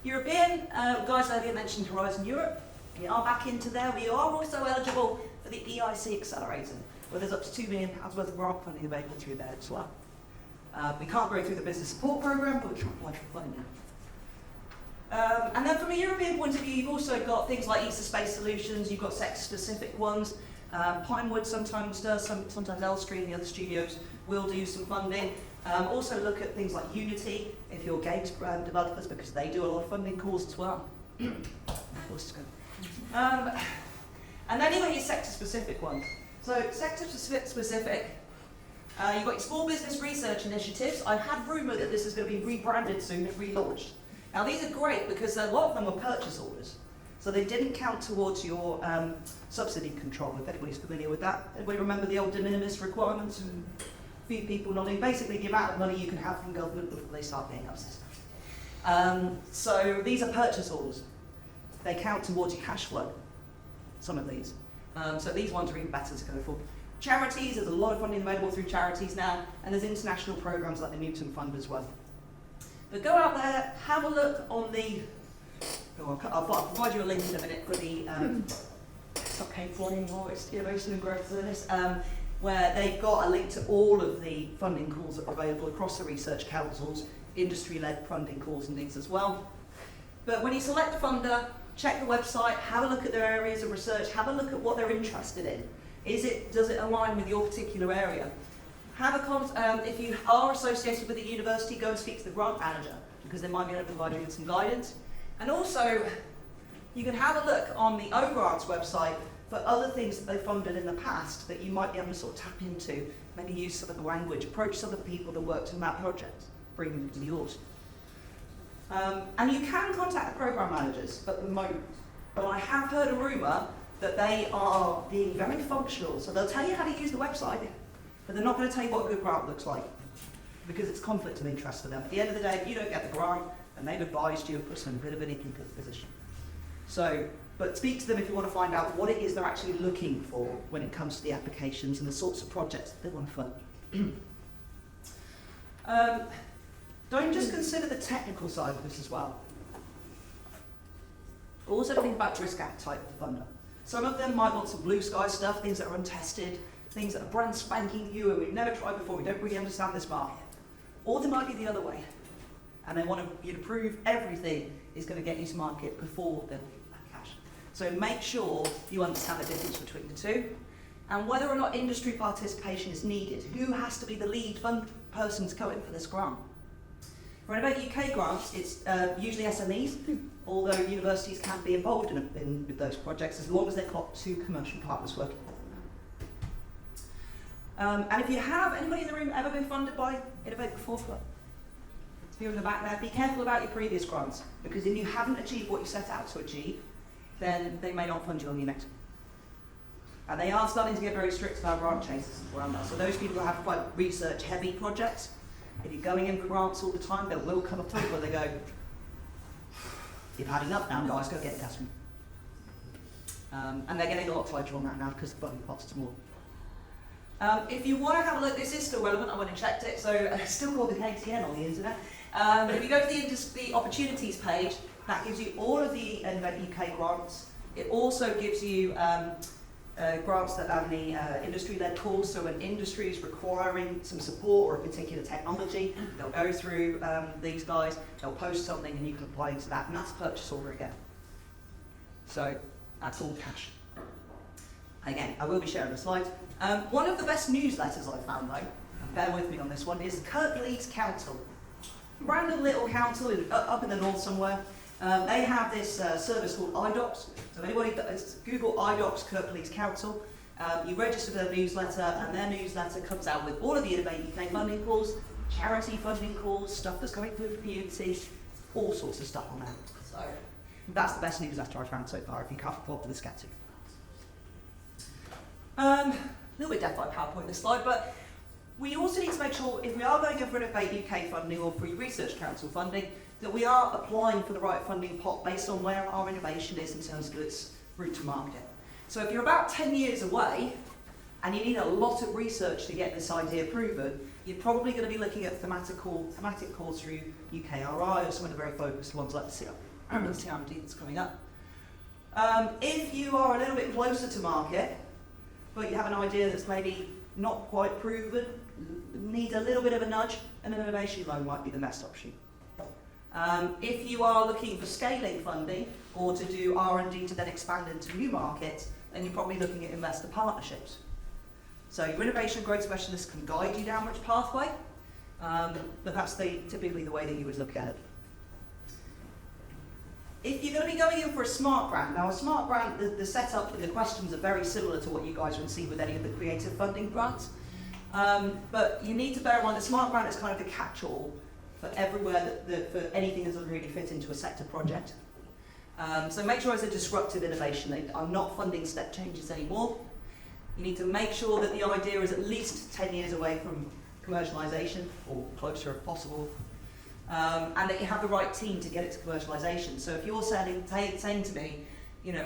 F: European, guys earlier mentioned Horizon Europe. We are back into there. We are also eligible for the EIC Accelerator, where there's up to £2 million worth of grant funding available through there as well. We can't go through the business support programme, but we can apply for funding. And then from a European point of view, you've also got things like ESA Space Solutions, you've got sector-specific ones. Pinewood sometimes does, sometimes Elstree and the other studios will do some funding. Also look at things like Unity, if you're games developers, because they do a lot of funding calls as well. And then you've got your sector-specific ones. So sector-specific, you've got your small business research initiatives. I've had rumour that this is going to be rebranded soon and relaunched. Now these are great because a lot of them were purchase orders. So they didn't count towards your subsidy control, if anybody's familiar with that. Everybody remember the old de minimis requirements and a few people nodding? Basically the amount of money you can have from government before they start paying up stuff. So these are purchase orders. They count towards your cash flow, some of these. So these ones are even better to go for. Charities, there's a lot of funding available through charities now, and there's international programs like the Newton Fund as well. But go out there, have a look on the, I'll provide you a link in a minute for the, it's not paid for anymore, it's the Innovation and Growth Service, where they've got a link to all of the funding calls that are available across the research councils, industry-led funding calls and things as well. But when you select a funder, check the website, have a look at their areas of research, have a look at what they're interested in. Does it align with your particular area? If you are associated with a university, go and speak to the grant manager, because they might be able to provide you with some guidance. And also, you can have a look on the O-Grants website for other things that they've funded in the past that you might be able to sort of tap into, maybe use some of the language, approach some of the people that worked on that project, bring them to yours. And you can contact the programme managers at the moment, but I have heard a rumour that they are being very functional, so they'll tell you how to use the website, but they're not going to tell you what a good grant looks like, because it's conflict of interest for them. At the end of the day, if you don't get the grant, and they've advised you, put some bit of an icky position. So, but speak to them if you want to find out what it is they're actually looking for when it comes to the applications and the sorts of projects that they want to fund. Don't just consider the technical side of this as well. Also think about risk appetite of the funder. Some of them might want some blue sky stuff, things that are untested, things that are brand spanking new and we've never tried before, we don't really understand this market. Or they might be the other way, and they want you to prove everything is going to get you to market before the cash. So make sure you understand the difference between the two, and whether or not industry participation is needed. Who has to be the lead fund person to go in for this grant? For Innovate UK grants, it's usually SMEs, although universities can be involved in with those projects as long as they've got 2 commercial partners working. And if you have, anybody in the room ever been funded by Innovate before? If you're in the back there, be careful about your previous grants, because if you haven't achieved what you set out to achieve, then they may not fund you on your next. And they are starting to get very strict about grant chasers around that. So those people who have quite research-heavy projects, if you're going in for grants all the time, there will come a point where they go, you've had enough now, guys, go get investment. And they're getting a lot tighter on that now because the funding costs are more. If you want to have a look, this is still relevant, I went and checked it, so it's still called the KTN on the internet. If you go to the opportunities page, that gives you all of the Innovate UK grants. It also gives you grants that are the industry-led calls, so when industry is requiring some support or a particular technology, they'll go through these guys, they'll post something and you can apply into that, and that's purchase order again. So that's all cash. Again, I will be sharing the slides. One of the best newsletters I've found though, and bear with me on this one, is Kirklees Council. Random little council up in the north somewhere. They have this service called iDocs. So if anybody Google iDocs Kirklees Council, you register for their newsletter, and their newsletter comes out with all of the Innovate UK funding calls, charity funding calls, stuff that's going through the community, all sorts of stuff on there. So that's the best newsletter I've found so far if you can't afford for the skeptic. A little bit deaf by PowerPoint this slide, but we also need to make sure if we are going for Innovate UK funding or Free Research Council funding, that we are applying for the right funding pot based on where our innovation is in terms of its route to market. So if you're about 10 years away and you need a lot of research to get this idea proven, you're probably going to be looking at thematic calls through UKRI or some of the very focused ones like the CRMD that's coming up. If you are a little bit closer to market, but you have an idea that's maybe not quite proven, needs a little bit of a nudge, an innovation loan might be the best option. If you are looking for scaling funding or to do R&D to then expand into new markets, then you're probably looking at investor partnerships. So your innovation and growth specialist can guide you down which pathway, but that's typically the way that you would look at it. If you're going to be going in for a smart grant, now a smart grant, the setup and the questions are very similar to what you guys would see with any of the creative funding grants. But you need to bear in mind the smart grant is kind of the catch-all for everywhere, for anything that doesn't really fit into a sector project. So make sure it's a disruptive innovation. I'm not funding step changes anymore. You need to make sure that the idea is at least 10 years away from commercialisation, or closer if possible. And that you have the right team to get it to commercialisation. So if you're saying to me,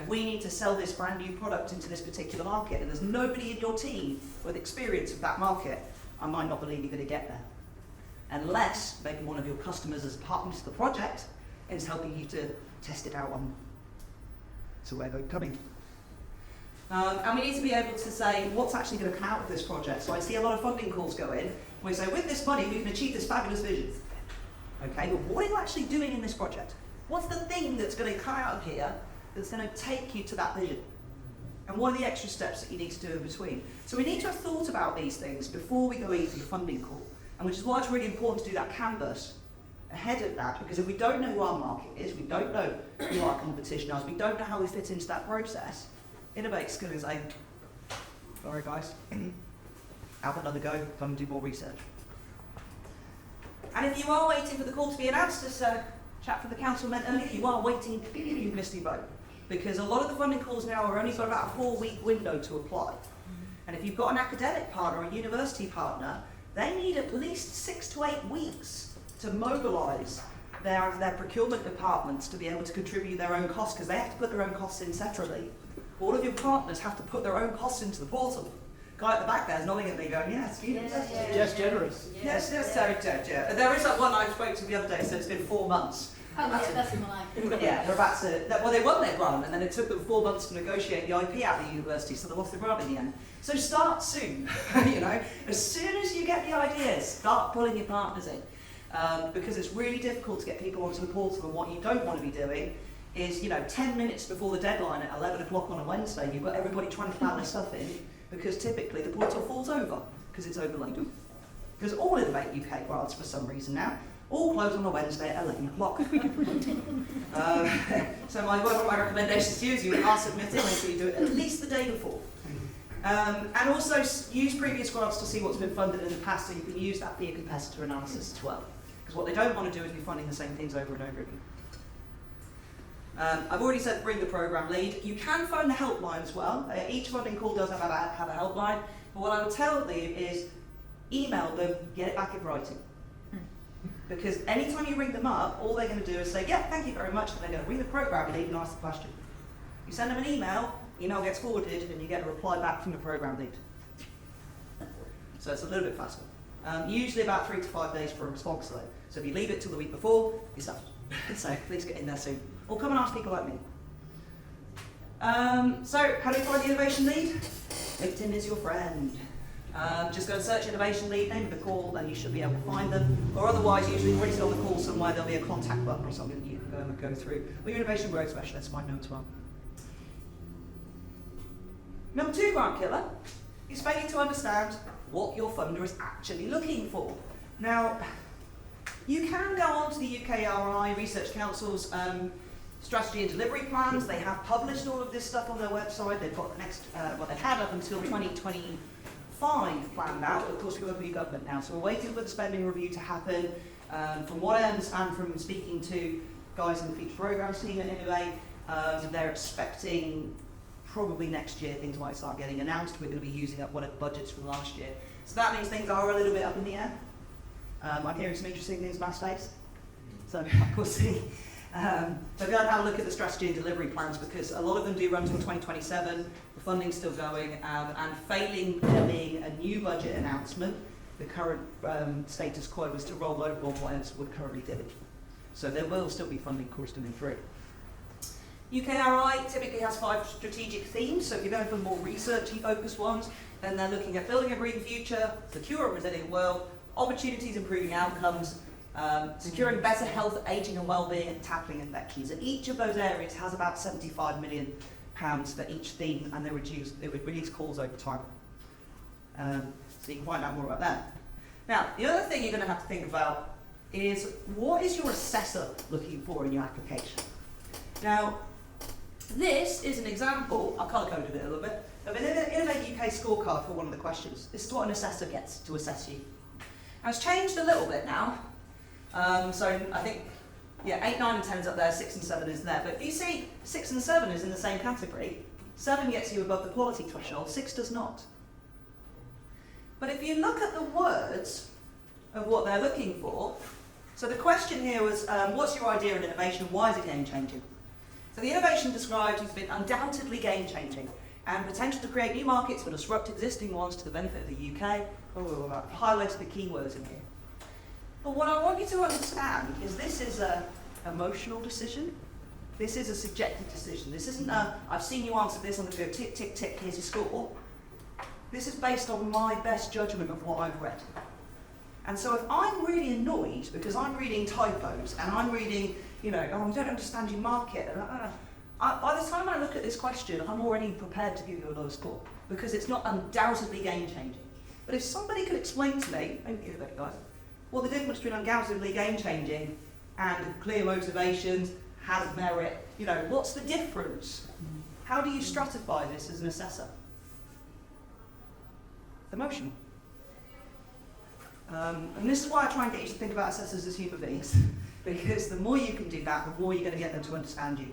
F: we need to sell this brand new product into this particular market, and there's nobody in your team with experience of that market, I might not believe you're going to get there. Unless maybe one of your customers as partners to the project is helping you to test it out on. So where they're coming. And we need to be able to say what's actually going to come out of this project. So I see a lot of funding calls go in, where we say, with this money, we can achieve this fabulous vision. Okay, but what are you actually doing in this project? What's the thing that's going to come out of here that's going to take you to that vision? And what are the extra steps that you need to do in between? So we need to have thought about these things before we go into your funding call, and which is why it's really important to do that canvas ahead of that, because if we don't know who our market is, we don't know who our competition is, we don't know how we fit into that process, Innovate's going to say, sorry guys, have another go, come and do more research. And if you are waiting for the call to be announced, as chap from the council meant earlier, you are waiting, you've missed your boat. Because a lot of the funding calls now are only got about a 4-week window to apply. And if you've got an academic partner or a university partner, they need at least 6 to 8 weeks to mobilise their procurement departments to be able to contribute their own costs, because they have to put their own costs in separately. All of your partners have to put their own costs into the portal. Guy at the back there is nodding at me going, yes,
G: Yes, generous.
F: Yes, so there is that one I spoke to the other day, so it's been 4 months.
B: Oh, yeah, that's more like.
F: Yeah, they're about to, well, they won their grant, and then it took them 4 months to negotiate the IP out of the university, so they lost the grant in the end. So start soon, you know. As soon as you get the ideas, start pulling your partners in. Because it's really difficult to get people onto the portal, and what you don't want to be doing is, you know, 10 minutes before the deadline at 11 o'clock on a Wednesday, you've got everybody trying to plan their stuff in, because typically the portal falls over, because it's overloaded. Because all Innovate UK grants, for some reason now, all close on a Wednesday at 11 o'clock. So one of my recommendations to you is you are submitting, make sure you do it at least the day before. And also use previous grants to see what's been funded in the past, so you can use that for your competitor analysis as well. Because what they don't want to do is be funding the same things over and over again. I've already said bring the programme lead. You can phone the helpline as well. Each funding call does have a helpline. But what I will tell you is email them, get it back in writing. Because anytime you ring them up, all they're going to do is say, yeah, thank you very much, and they're going to ring the programme lead and ask the question. You send them an email gets forwarded, and you get a reply back from the programme lead. So it's a little bit faster. Usually about 3 to 5 days for a response though. So if you leave it till the week before, you're stuffed. So please get in there soon. Or come and ask people like me. So how do you find the innovation lead? LinkedIn is your friend. Just go and search innovation lead, name of the call, and you should be able to find them. Or otherwise, usually when it's on the call somewhere, there'll be a contact button or something that you can go through. Or your innovation growth specialist might know as well. Number 2 grant killer is failing to understand what your funder is actually looking for. Now, you can go on to the UKRI Research Council's strategy and delivery plans. They have published all of this stuff on their website. They've got the next, well, they've had up until 2025 planned out. Of course, we're working with government now, so we're waiting for the spending review to happen. From what I understand from speaking to guys in the Future Programmes team at Innovate, they're expecting probably next year things might start getting announced. We're going to be using up one of the budgets from last year. So that means things are a little bit up in the air. I'm hearing some interesting things about space, so we'll see. But go and have a look at the strategy and delivery plans, because a lot of them do run until 2027, the funding's still going, and failing there being a new budget announcement, the current status quo is to roll over on what else would currently do it. So there will still be funding course coming through. UKRI typically has 5 strategic themes, so if you're going for more researchy focused ones, then they're looking at building a green future, secure and resilient world, opportunities improving outcomes, securing better health, ageing and well-being, and tackling infections. And each of those areas has about £75 million for each theme, and they would release calls over time. So you can find out more about that. Now, the other thing you're going to have to think about is, what is your assessor looking for in your application? Now, this is an example, I colour-coded it a little bit, of an Innovate UK scorecard for one of the questions. This is what an assessor gets to assess you. Now, it's changed a little bit now. So I think, 8, 9 and 10 is up there, 6 and 7 is there. But if you see 6 and 7 is in the same category, 7 gets you above the quality threshold, 6 does not. But if you look at the words of what they're looking for, so the question here was, what's your idea of innovation and why is it game-changing? So the innovation described has been undoubtedly game-changing and potential to create new markets or disrupt existing ones to the benefit of the UK. I've highlighted the keywords in here. But what I want you to understand is this is an emotional decision. This is a subjective decision. This isn't I've seen you answer this, I'm going to go tick, tick, tick, here's your score. This is based on my best judgment of what I've read. And so if I'm really annoyed because I'm reading typos and I'm reading, I don't understand your market, by the time I look at this question, I'm already prepared to give you a low score because it's not undoubtedly game-changing. But if somebody could explain to me, well, the difference between undoubtedly game-changing and clear motivations, has merit, what's the difference? How do you stratify this as an assessor? Emotional. And this is why I try and get you to think about assessors as human beings, because the more you can do that, the more you're going to get them to understand you.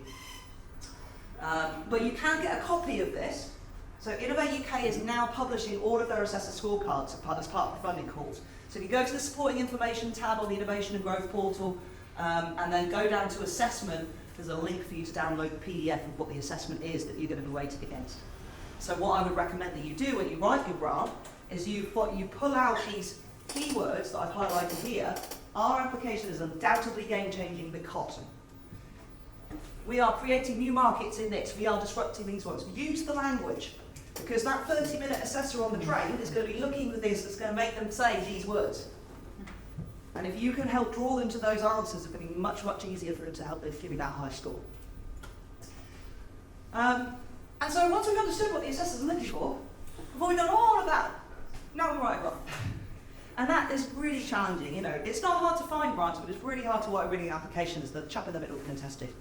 F: But you can get a copy of this. So Innovate UK is now publishing all of their assessor scorecards as part of the funding calls. So if you go to the supporting information tab on the Innovation and Growth portal, and then go down to assessment, there's a link for you to download the PDF of what the assessment is that you're going to be weighted against. So what I would recommend that you do when you write your grant is you pull out these keywords that I've highlighted here, Our application is undoubtedly game-changing because we are creating new markets in this. We are disrupting these ones. Use the language, because that 30-minute assessor on the train is going to be looking for this that's going to make them say these words. And if you can help draw them to those answers, it's going to be much, much easier for them to help give you that high score. And so once we've understood what the assessors are looking for, before we've done all of that, now we write a graph. And that is really challenging. You know, it's not hard to find grants, but it's really hard to write winning applications. The chap in the middle can attest it.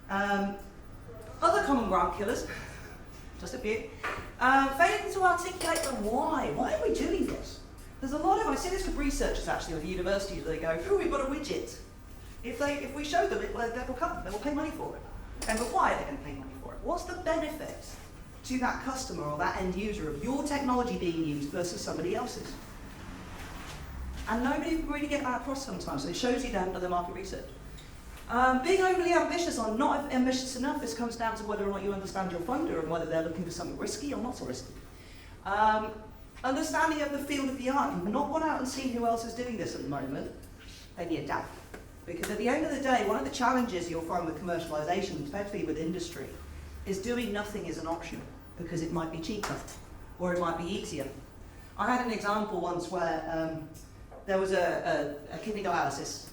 F: Other common grant killers, just a few, failing to articulate the why. Why are we doing this? There's a lot of, I see this with researchers actually, with universities, they go, we've got a widget. If we show them it, well, they will come, they will pay money for it. And but why are they going to pay money for it? What's the benefit to that customer or that end user of your technology being used versus somebody else's? And nobody can really get that across sometimes, so it shows you down to the market research. Being overly ambitious or not ambitious enough, this comes down to whether or not you understand your funder and whether they're looking for something risky or not so risky. Understanding of the field of the art. You've not gone out and seen who else is doing this at the moment, then you adapt. Because at the end of the day, one of the challenges you'll find with commercialisation, especially with industry, is doing nothing is an option, because it might be cheaper, or it might be easier. I had an example once where there was a kidney dialysis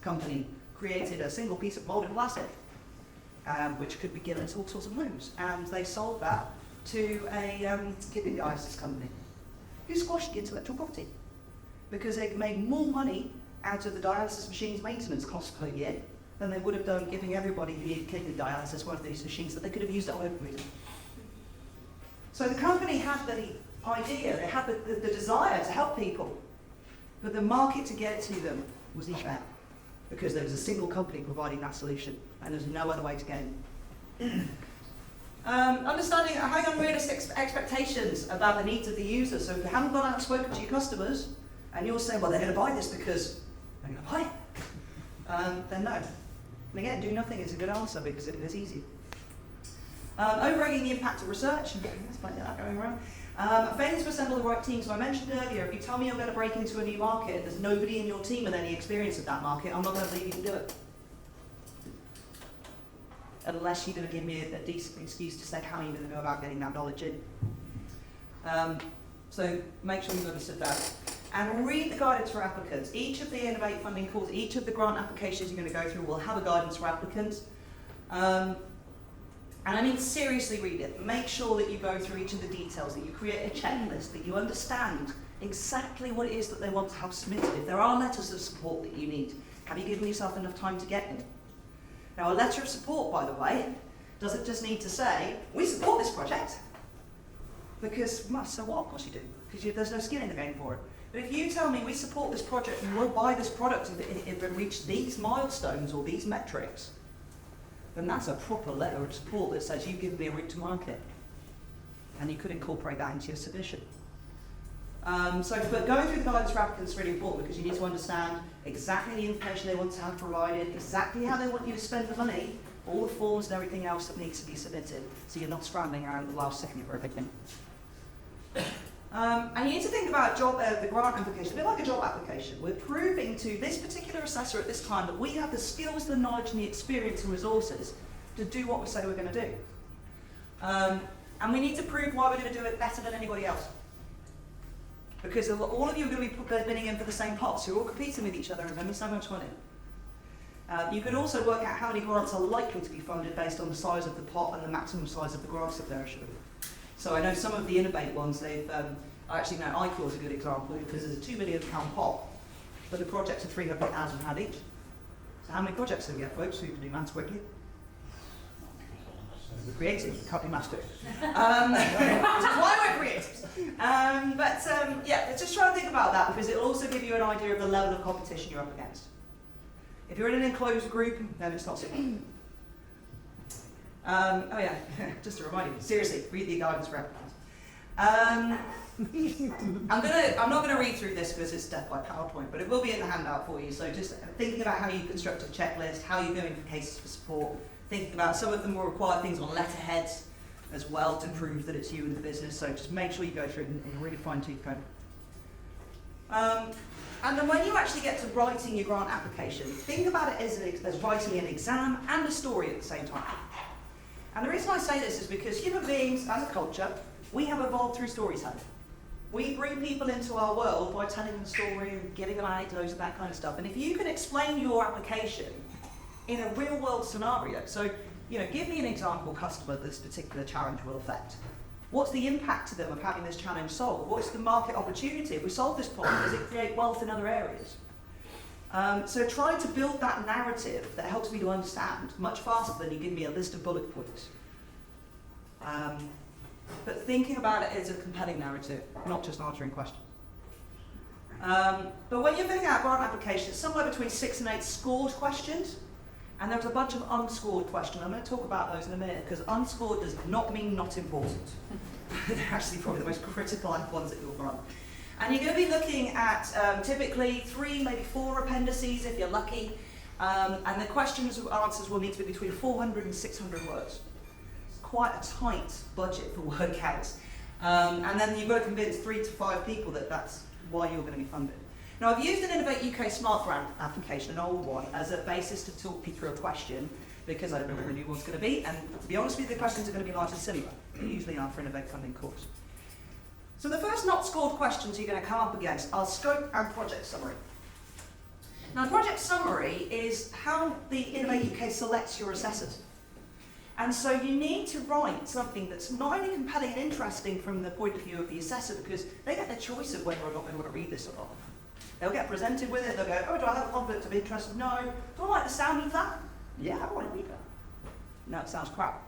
F: company created a single piece of moulded plastic, which could be given to all sorts of homes, and they sold that to a kidney dialysis company who squashed the intellectual property because they made more money out of the dialysis machine's maintenance costs per year than they would have done giving everybody who needed kidney dialysis one of these machines that they could have used at home with. So the company had the idea, they had the desire to help people, but the market to get it to them was not there, because there was a single company providing that solution, and there's no other way to get it. Understanding having unrealistic expectations about the needs of the user. So if you haven't gone out and spoken to your customers, and you're saying, well, they're going to buy this because they're going to buy it, then no. And again, do nothing is a good answer because it is easy. Overrating the impact of research. Let's find that going around. Failing to assemble the right team. So I mentioned earlier, if you tell me you're going to break into a new market and there's nobody in your team with any experience of that market, I'm not going to believe you can do it. Unless you're going to give me a decent excuse to say how you're going to go about getting that knowledge in. So make sure you've understood that. And read the guidance for applicants. Each of the Innovate funding calls, each of the grant applications you're going to go through will have a guidance for applicants. And I mean, seriously read it. Make sure that you go through each of the details, that you create a checklist, that you understand exactly what it is that they want to have submitted. If there are letters of support that you need, have you given yourself enough time to get them? Now, a letter of support, by the way, doesn't just need to say, we support this project. Because, well, so what? Of course you do. Because there's no skin in the game for it. But if you tell me we support this project and we'll buy this product if it reaches these milestones or these metrics, then that's a proper letter of support that says you've given me a route to market. And you could incorporate that into your submission. But going through the guidance for applicants is really important because you need to understand exactly the information they want to have provided, exactly how they want you to spend the money, all the forms and everything else that needs to be submitted, so you're not scrambling around at the last second for everything. And you need to think about the grant application, a bit like a job application. We're proving to this particular assessor at this time that we have the skills, the knowledge, and the experience and resources to do what we say we're going to do. And we need to prove why we're going to do it better than anybody else. Because all of you are going to be bidding in for the same pots. You're all competing with each other and spending so much money. You could also work out how many grants are likely to be funded based on the size of the pot and the maximum size of the grants that they're issuing. So I know some of the Innovate ones, they've, actually now ICOR is a good example because there's a £2 million pot, but the projects are £300,000 each. So how many projects do we get, folks, who can do maths quickly? We're creative, we can't do maths quick. Which is why we're creative. Yeah, just try and think about that because it'll also give you an idea of the level of competition you're up against. If you're in an enclosed group, then it's not so bad. Oh yeah, just to remind you, seriously, read the guidance for applicants. I'm not going to read through this because it's death by PowerPoint, but it will be in the handout for you. So just thinking about how you construct a checklist, how you go in for cases for support, thinking about some of them will require things on letterheads as well to prove that it's you and the business. So just make sure you go through it in a really fine-tooth comb. And then when you actually get to writing your grant application, think about it as writing an exam and a story at the same time. And the reason I say this is because human beings, as a culture, we have evolved through storytelling. We bring people into our world by telling them a story and giving them anecdotes and that kind of stuff. And if you can explain your application in a real world scenario, so, give me an example customer this particular challenge will affect. What's the impact to them of having this challenge solved? What's the market opportunity? If we solve this problem, does it create wealth in other areas? So try to build that narrative that helps me to understand much faster than you give me a list of bullet points. But thinking about it as a compelling narrative, not just answering questions. But when you're filling out a grant application, it's somewhere between 6 and 8 scored questions, and there's a bunch of unscored questions. I'm going to talk about those in a minute, because unscored does not mean not important. They're actually probably the most critical ones that you'll run. And you're going to be looking at typically 3, maybe 4 appendices if you're lucky, and the questions and answers will need to be between 400 and 600 words. It's quite a tight budget for word counts. And then you've got to convince 3 to 5 people that that's why you're going to be funded. Now, I've used an Innovate UK Smart Grant application, an old one, as a basis to talk you through a question, because I don't know what the new one's going to be, and to be honest with you, the questions are going to be largely similar. They usually are for Innovate funding course. So the first not scored questions you're going to come up against are scope and project summary. Now, project summary is how the Innovate UK selects your assessors. And so you need to write something that's not only compelling and interesting from the point of view of the assessor, because they get the choice of whether or not they want to read this or not. They'll get presented with it, they'll go, oh, do I have a conflict of interest? No. Do I like the sound of that? Yeah, I want to read that. No, it sounds crap.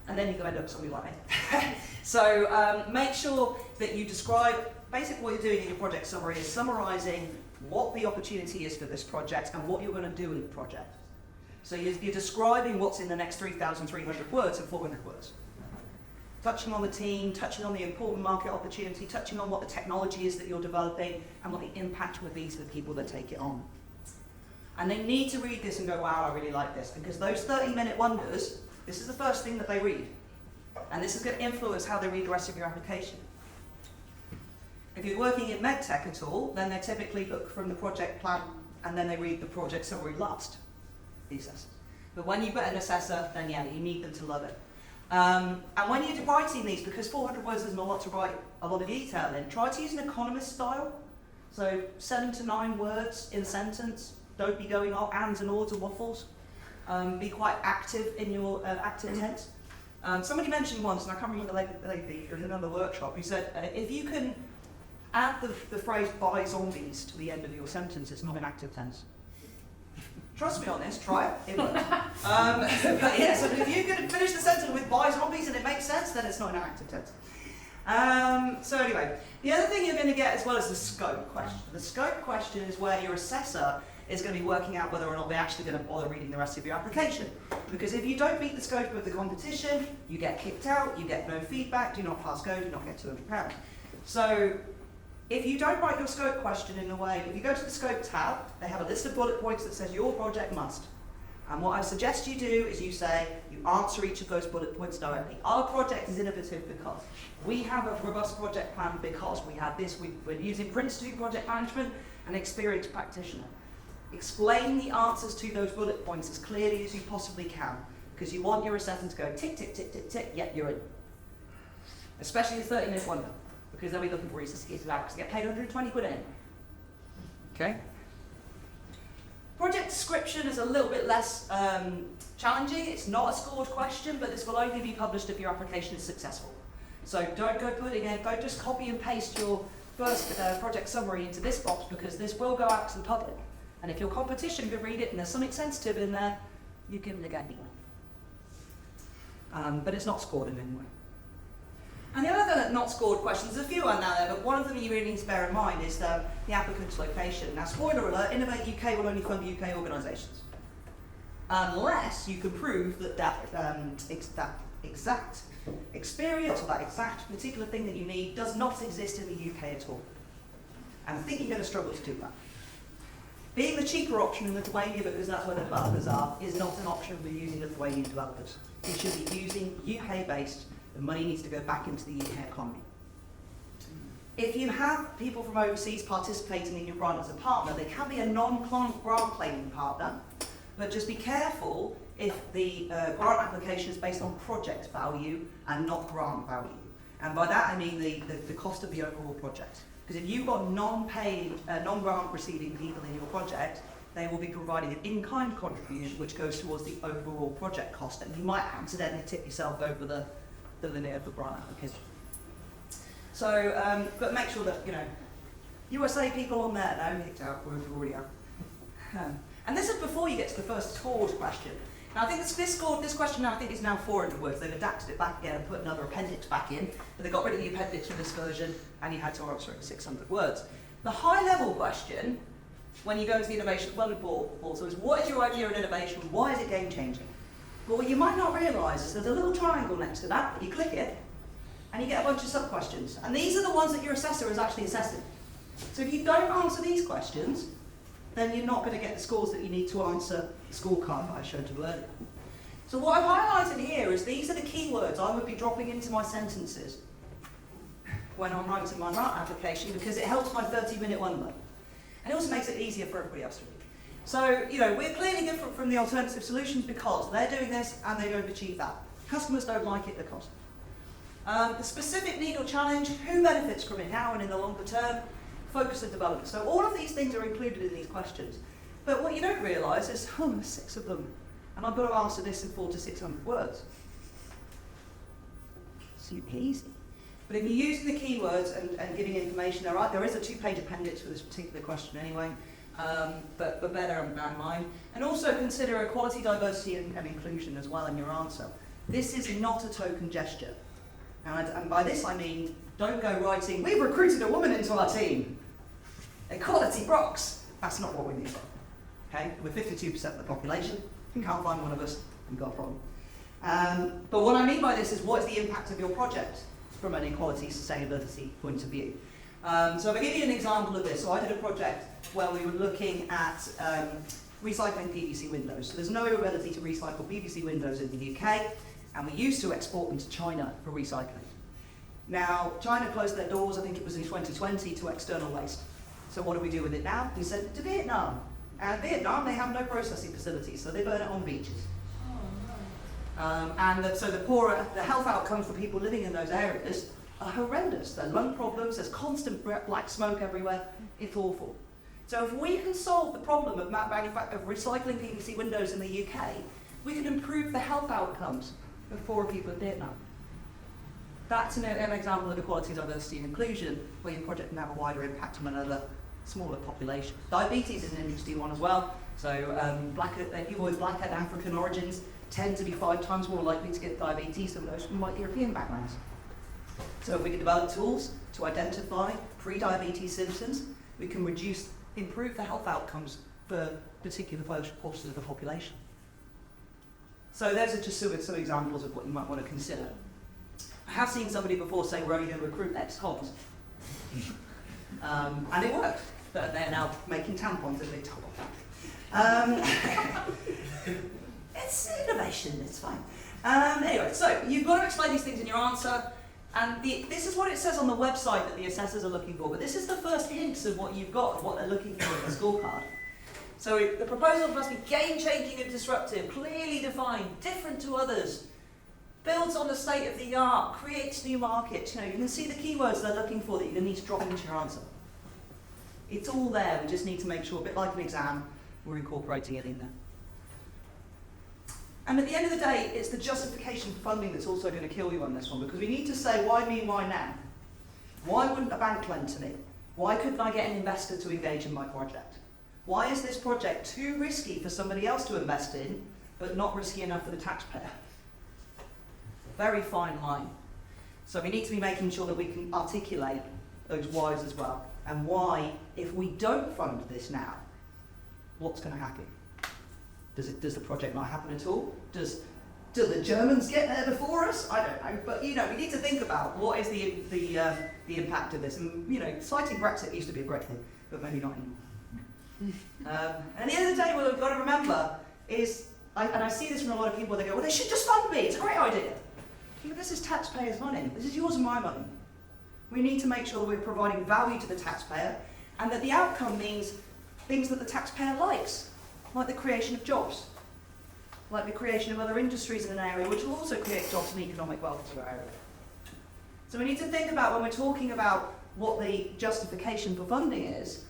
F: And then you can end up with somebody like me. So make sure that you describe, basically what you're doing in your project summary is summarising what the opportunity is for this project and what you're going to do in the project. So you're describing what's in the next 3,300 words and 400 words. Touching on the team, touching on the important market opportunity, touching on what the technology is that you're developing and what the impact would be to the people that take it on. And they need to read this and go, wow, I really like this, because those 30-minute wonders, this is the first thing that they read. And this is going to influence how they read the rest of your application. If you're working in medtech at all, then they typically look from the project plan and then they read the project summary last, the assessors. But when you've got an assessor, then yeah, you need them to love it. And when you're writing these, because 400 words isn't a lot to write a lot of detail in, try to use an economist style. So 7 to 9 words in a sentence. Don't be going on ands and ords and waffles. Be quite active in your active tense. Somebody mentioned once, and I can't remember the lady in another workshop, who said, if you can add the phrase "by zombies" to the end of your sentence, it's not an active tense. Trust me on this, try it, it works. But yeah, so if you can finish the sentence with "by zombies" and it makes sense, then it's not an active tense. So anyway, the other thing you're going to get as well is the scope question. The scope question is where your assessor is going to be working out whether or not they're actually going to bother reading the rest of your application. Because if you don't meet the scope of the competition, you get kicked out, you get no feedback, do not pass go, do not get £200. So if you don't write your scope question in the way, if you go to the scope tab, they have a list of bullet points that says your project must. And what I suggest you do is you say, you answer each of those bullet points directly. Our project is innovative because we have a robust project plan, because we have this, we're using Prince to do project management, and experienced practitioner. Explain the answers to those bullet points as clearly as you possibly can, because you want your assessment to go tick, tick, tick, tick, tick, yep, you're in. Especially the 30-minute wonder, because they'll be looking for you to get paid 120 quid in. Okay? Project description is a little bit less challenging. It's not a scored question, but this will only be published if your application is successful. So don't go putting in, don't just copy and paste your first project summary into this box, because this will go out to the public. And if your competition can read it and there's something sensitive in there, you give them the game anyway. But it's not scored in any way. And the other not scored questions, there's a few on there, but one of them you really need to bear in mind is the applicant's location. Now, spoiler alert, Innovate UK will only fund UK organisations, unless you can prove that that exact experience or that exact particular thing that you need does not exist in the UK at all. And I think you're going to struggle to do that. Being the cheaper option in Lithuania, because that's where the developers are, is not an option for using Lithuanian developers. You should be using UK-based. The money needs to go back into the UK economy. If you have people from overseas participating in your grant as a partner, they can be a non-grant claiming partner, but just be careful if the grant application is based on project value and not grant value. And by that I mean the cost of the overall project. Because if you've got non-paid, non-grant receiving people in your project, they will be providing an in-kind contribution which goes towards the overall project cost, and you might accidentally tip yourself over the limit of the grant application. So, but make sure that, you know, USA people on there, no, picked out, we already have. And this is before you get to the first scored question. Now I think this question now I think is now 400 words. They've adapted it back again and put another appendix back in, but they got rid of the appendix from this version and you had to answer it in 600 words. The high level question, when you go to the innovation development portal, is what is your idea of innovation? Why is it game changing? But what you might not realise is there's a little triangle next to that, you click it, and you get a bunch of sub-questions. And these are the ones that your assessor is actually assessing. So if you don't answer these questions, then you're not going to get the scores that you need to answer the scorecard that I showed you earlier. So what I've highlighted here is these are the keywords I would be dropping into my sentences when I'm writing my grant application, because it helps my 30-minute wonder. And it also makes it easier for everybody else to read. So, you know, we're clearly different from the alternative solutions because they're doing this and they don't achieve that. Customers don't like it, the cost. The specific need or challenge, who benefits from it now and in the longer term, focus of development. So all of these things are included in these questions. But what you don't realise is, oh, there's 6 of them. And I've got to answer this in 400 to 600 words. Super easy. But if you're using the keywords and giving information, there is a 2-page appendix for this particular question anyway, but better in mind. And also consider equality, diversity and inclusion as well in your answer. This is not a token gesture. And by this I mean, don't go writing, we've recruited a woman into our team. Equality rocks. That's not what we need. Okay, we're 52% of the population. You can't find one of us, you've got a problem. But what I mean by this is, what is the impact of your project from an equality sustainability point of view? So if I give you an example of this, so I did a project where we were looking at recycling PVC windows. So there's no ability to recycle PVC windows in the UK, and we used to export them to China for recycling. Now, China closed their doors, I think it was in 2020, to external waste. So what do we do with it now? We sent it to Vietnam. And Vietnam, they have no processing facilities, so they burn it on the beaches. So the health outcomes for people living in those areas are horrendous. There are lung problems, there's constant black smoke everywhere. It's awful. So if we can solve the problem of recycling PVC windows in the UK, we can improve the health outcomes of poorer people in Vietnam. That's an example of equality, diversity and inclusion, where your project can have a wider impact on another smaller population. Diabetes is an interesting one as well. So people with black-haired African origins tend to be 5 times more likely to get diabetes than those from white European backgrounds. So if we can develop tools to identify pre-diabetes symptoms, we can improve the health outcomes for particular portions of the population. So those are just some examples of what you might want to consider. I have seen somebody before say we're only going to recruit ex-cons. And it worked, but they're now making tampons as they told It's innovation, it's fine. Anyway, so you've got to explain these things in your answer, and this is what it says on the website that the assessors are looking for, but this is the first hints of what you've got, what they're looking for in the scorecard. So the proposal must be game-changing and disruptive, clearly defined, different to others, builds on the state of the art, creates new markets. You know, you can see the keywords they're looking for that you're going to need to drop into your answer. It's all there, we just need to make sure, a bit like an exam, we're incorporating it in there. And at the end of the day, it's the justification for funding that's also going to kill you on this one, because we need to say, why me, why now? Why wouldn't a bank lend to me? Why couldn't I get an investor to engage in my project? Why is this project too risky for somebody else to invest in, but not risky enough for the taxpayer? Very fine line. So we need to be making sure that we can articulate those whys as well. And why, if we don't fund this now, what's going to happen? Does the project not happen at all? Do the Germans get there before us? I don't know. But, you know, we need to think about what is the impact of this. And, you know, citing Brexit used to be a great thing, but maybe not anymore. And at the end of the day, what we've got to remember is, and I see this from a lot of people, they go, well, they should just fund me. It's a great idea. But this is taxpayers' money. This is yours and my money. We need to make sure that we're providing value to the taxpayer and that the outcome means things that the taxpayer likes, like the creation of jobs, like the creation of other industries in an area, which will also create jobs and economic wealth to our area. So we need to think about, when we're talking about what the justification for funding is,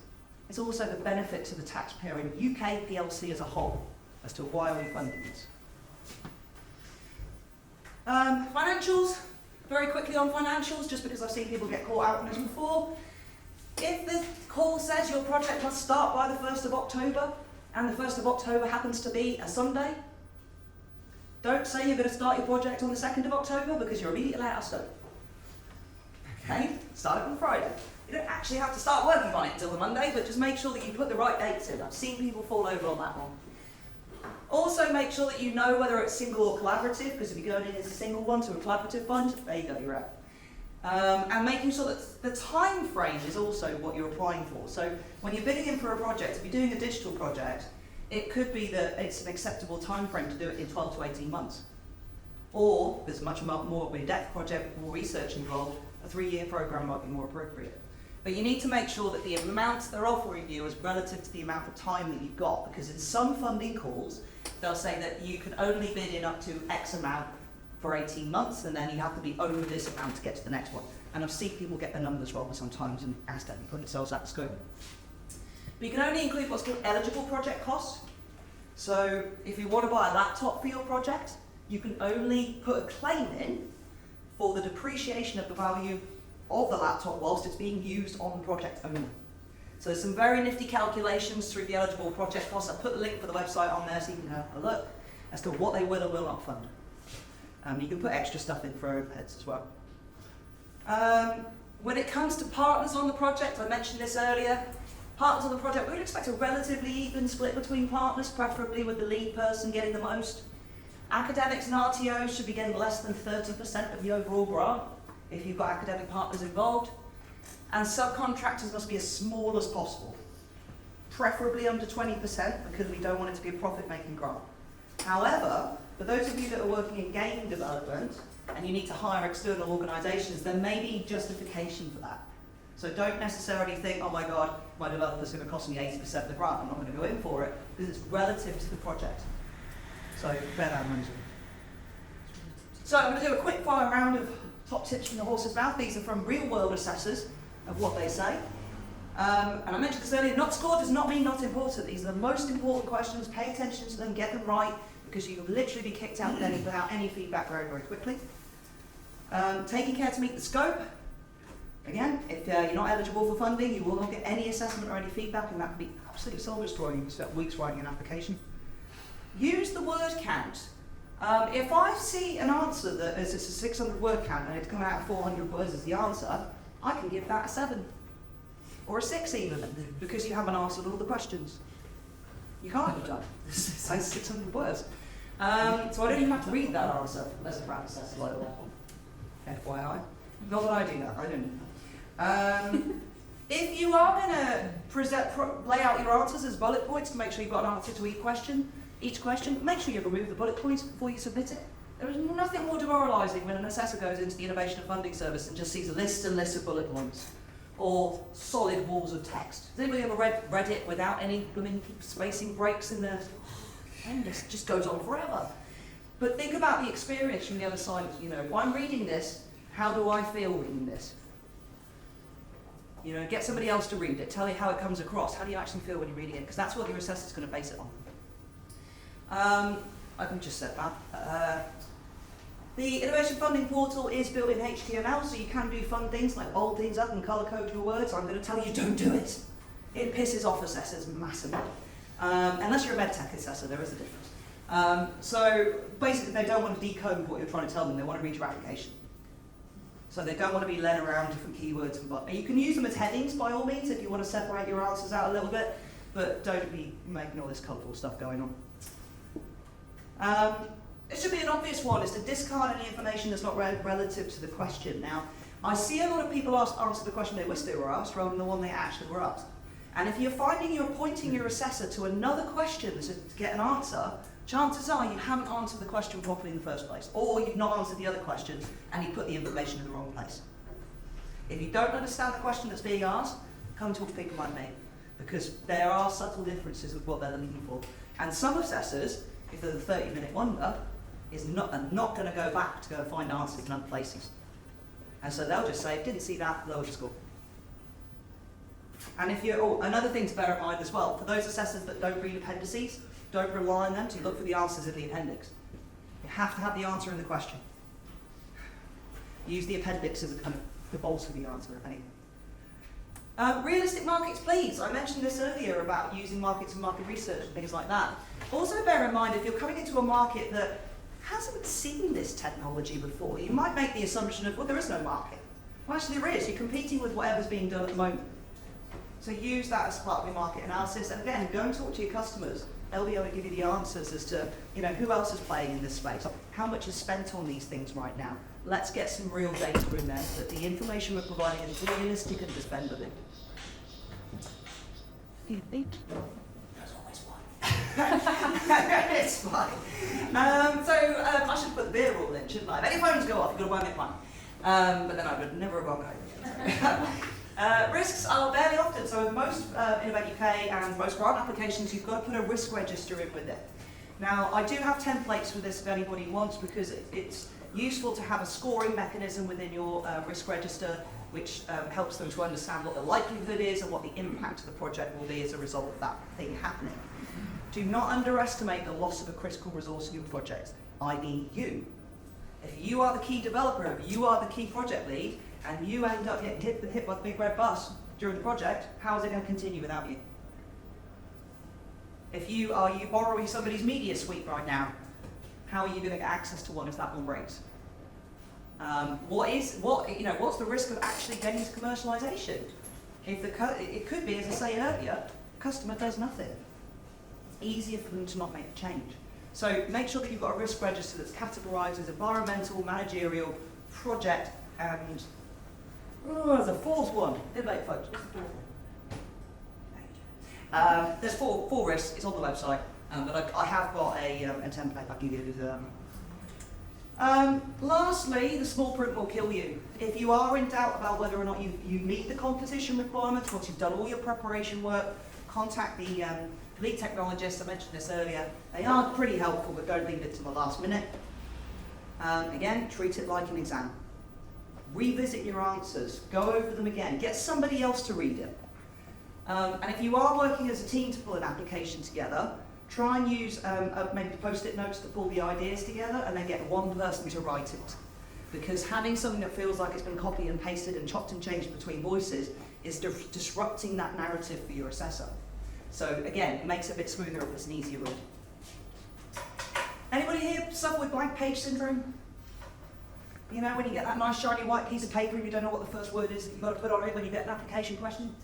F: it's also the benefit to the taxpayer in UK PLC as a whole, as to why are we funding this. Financials, very quickly on financials, just because I've seen people get caught out on this before. If the call says your project must start by the 1st of October, and the 1st of October happens to be a Sunday, don't say you're going to start your project on the 2nd of October, because you're immediately out of scope. Okay? Start it on Friday. You don't actually have to start working on it until the Monday, but just make sure that you put the right dates in. I've seen people fall over on that one. Also, make sure that you know whether it's single or collaborative, because if you're going in as a single one to a collaborative fund, there you go, you're out. And making sure that the time frame is also what you're applying for. So when you're bidding in for a project, if you're doing a digital project, it could be that it's an acceptable time frame to do it in 12 to 18 months. Or, there's much more of a in-depth project, more research involved, a 3-year program might be more appropriate. But you need to make sure that the amount they're offering you is relative to the amount of time that you've got, because in some funding calls, they'll say that you can only bid in up to X amount for 18 months, and then you have to be over this amount to get to the next one. And I've seen people get the numbers wrong sometimes and accidentally put themselves out of scope. But you can only include what's called eligible project costs. So if you want to buy a laptop for your project, you can only put a claim in for the depreciation of the value of the laptop whilst it's being used on the project only. So there's some very nifty calculations through the eligible project costs. I'll put the link for the website on there so you can have a look as to what they will or will not fund. You can put extra stuff in for overheads as well. When it comes to partners on the project, I mentioned this earlier, partners on the project, we would expect a relatively even split between partners, preferably with the lead person getting the most. Academics and RTOs should be getting less than 30% of the overall grant if you've got academic partners involved. And subcontractors must be as small as possible, preferably under 20%, because we don't want it to be a profit-making grant. However, for those of you that are working in game development and you need to hire external organisations, there may be justification for that. So don't necessarily think, oh my God, my developer's going to cost me 80% of the grant, I'm not going to go in for it, because it's relative to the project. So bear that in mind. So I'm going to do a quick fire round of top tips from the horse's mouth. These are from real world assessors of what they say. And I mentioned this earlier, not scored does not mean not important. These are the most important questions. Pay attention to them, get them right, because you'll literally be kicked out without any feedback very, very quickly. Taking care to meet the scope. Again, if you're not eligible for funding, you will not get any assessment or any feedback, and that can be absolutely soul-destroying. You can spend weeks writing an application. Use the word count. If I see an answer that is a 600 word count and it's coming out 400 words as the answer, I can give that a 7. Or a 6 even, because you haven't answered all the questions. You can't have done. It says 600 words. So I don't even have to read that answer, unless a practice assessor like that. FYI. Not that I do that, I don't. If you are going to lay out your answers as bullet points to make sure you've got an answer to each question, make sure you remove the bullet points before you submit it. There is nothing more demoralising when an assessor goes into the Innovation and Funding Service and just sees a list and list of bullet points, or solid walls of text. Has anybody ever read it without any spacing breaks in there? And this just goes on forever. But think about the experience from the other side. If I'm reading this, how do I feel reading this? Get somebody else to read it. Tell you how it comes across. How do you actually feel when you're reading it? Because that's what your assessor's going to base it on. I've just said that. The Innovation Funding Portal is built in HTML, so you can do fun things like bold things up and colour code your words. I'm going to tell you, don't do it. It pisses off assessors massively. Unless you're a medtech assessor, there is a difference. So basically, they don't want to decode what you're trying to tell them. They want to read your application. So they don't want to be led around different keywords. You can use them as headings by all means if you want to separate your answers out a little bit, but don't be making all this colourful stuff going on. It should be an obvious one, is to discard any information that's not relative to the question. Now, I see a lot of people answer the question they wish they were asked rather than the one they actually were asked. And if you're finding you're pointing your assessor to another question to get an answer, chances are you haven't answered the question properly in the first place, or you've not answered the other questions and you put the information in the wrong place. If you don't understand the question that's being asked, come talk to people like me, because there are subtle differences with what they're looking for. And some assessors, if they're the 30-minute wonder, are not going to go back to go and find answers in other places. And so they'll just say, didn't see that, lower the score. And if you're, another thing to bear in mind as well, for those assessors that don't read appendices, don't rely on them to look for the answers in the appendix. You have to have the answer in the question. Use the appendix as a kind of the bolster of the answer, if anything. Realistic markets, please. I mentioned this earlier about using markets and market research and things like that. Also bear in mind, if you're coming into a market that hasn't seen this technology before, you might make the assumption of, well, there is no market. Well, actually there is. You're competing with whatever's being done at the moment. So use that as part of your market analysis. And again, go and talk to your customers. They'll be able to give you the answers as to, who else is playing in this space? How much is spent on these things right now? Let's get some real data in there that the information we're providing is realistic and dependable. You think? There's always one. It's fine. I should put the beer rule in, shouldn't I? If any phones go off, you've got to buy me one. But then I would never have gone home. Risks are fairly often, so with most Innovate UK and most grant applications, you've got to put a risk register in with it. Now, I do have templates for this if anybody wants, because it's useful to have a scoring mechanism within your risk register, which helps them to understand what the likelihood is and what the impact of the project will be as a result of that thing happening. Do not underestimate the loss of a critical resource in your project, i.e. you. If you are the key developer, if you are the key project lead, and you end up getting hit by the big red bus during the project, how is it going to continue without you? If you are borrowing somebody's media suite right now, how are you going to get access to one if that one breaks? What's the risk of actually getting to commercialization? It could be, as I say earlier, customer does nothing. It's easier for them to not make a change. So make sure that you've got a risk register that's categorized as environmental, managerial, project, and the fourth one. Innovate, folks. What's the fourth one? There's four risks. It's on the website, but I have got a template I can give you. Lastly, the small print will kill you. If you are in doubt about whether or not you meet the competition requirements, once you've done all your preparation work, contact the lead technologists. I mentioned this earlier. They are pretty helpful, but don't leave it to the last minute. Again, treat it like an exam. Revisit your answers. Go over them again. Get somebody else to read it. And if you are working as a team to pull an application together, try and use maybe post-it notes to pull the ideas together, and then get one person to write it. Because having something that feels like it's been copied and pasted and chopped and changed between voices is disrupting that narrative for your assessor. So again, it makes it a bit smoother if it's an easier read. Anybody here suffer with blank page syndrome? You know, when you get that nice shiny white piece of paper and you don't know what the first word is that you've got to put on it when you get an application question?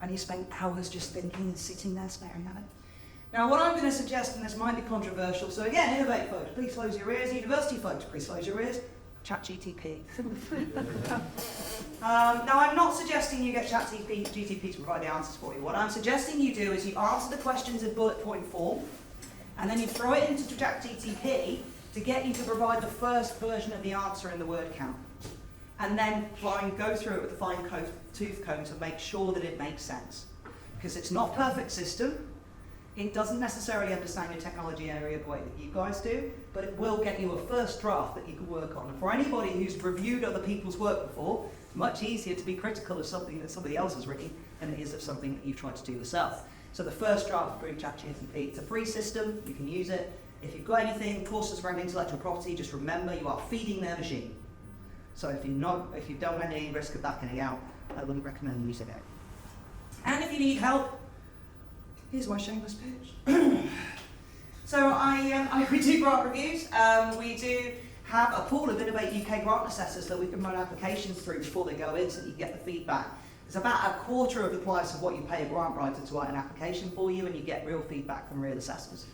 F: And you spend hours just thinking and sitting there staring at it. Now, what I'm going to suggest, and this might be controversial, so again, Innovate folks, please close your ears. University folks, please close your ears. ChatGTP. Now, I'm not suggesting you get ChatGTP to provide the answers for you. What I'm suggesting you do is you answer the questions in bullet point form, and then you throw it into ChatGTP to get you to provide the first version of the answer in the word count. And then try and go through it with a fine-tooth comb to make sure that it makes sense. Because it's not a perfect system. It doesn't necessarily understand your technology area the way that you guys do, but it will get you a first draft that you can work on. And for anybody who's reviewed other people's work before, it's much easier to be critical of something that somebody else has written than it is of something that you've tried to do yourself. So the first draft through ChatGPT, it's a free system, you can use it. If you've got anything, courses around intellectual property, just remember you are feeding their machine. So if you don't have any risk of that getting out, I wouldn't recommend using it. And if you need help, here's my shameless pitch. So we do grant reviews. We do have a pool of Innovate UK grant assessors that we can run applications through before they go in so that you get the feedback. It's about a quarter of the price of what you pay a grant writer to write an application for you, and you get real feedback from real assessors.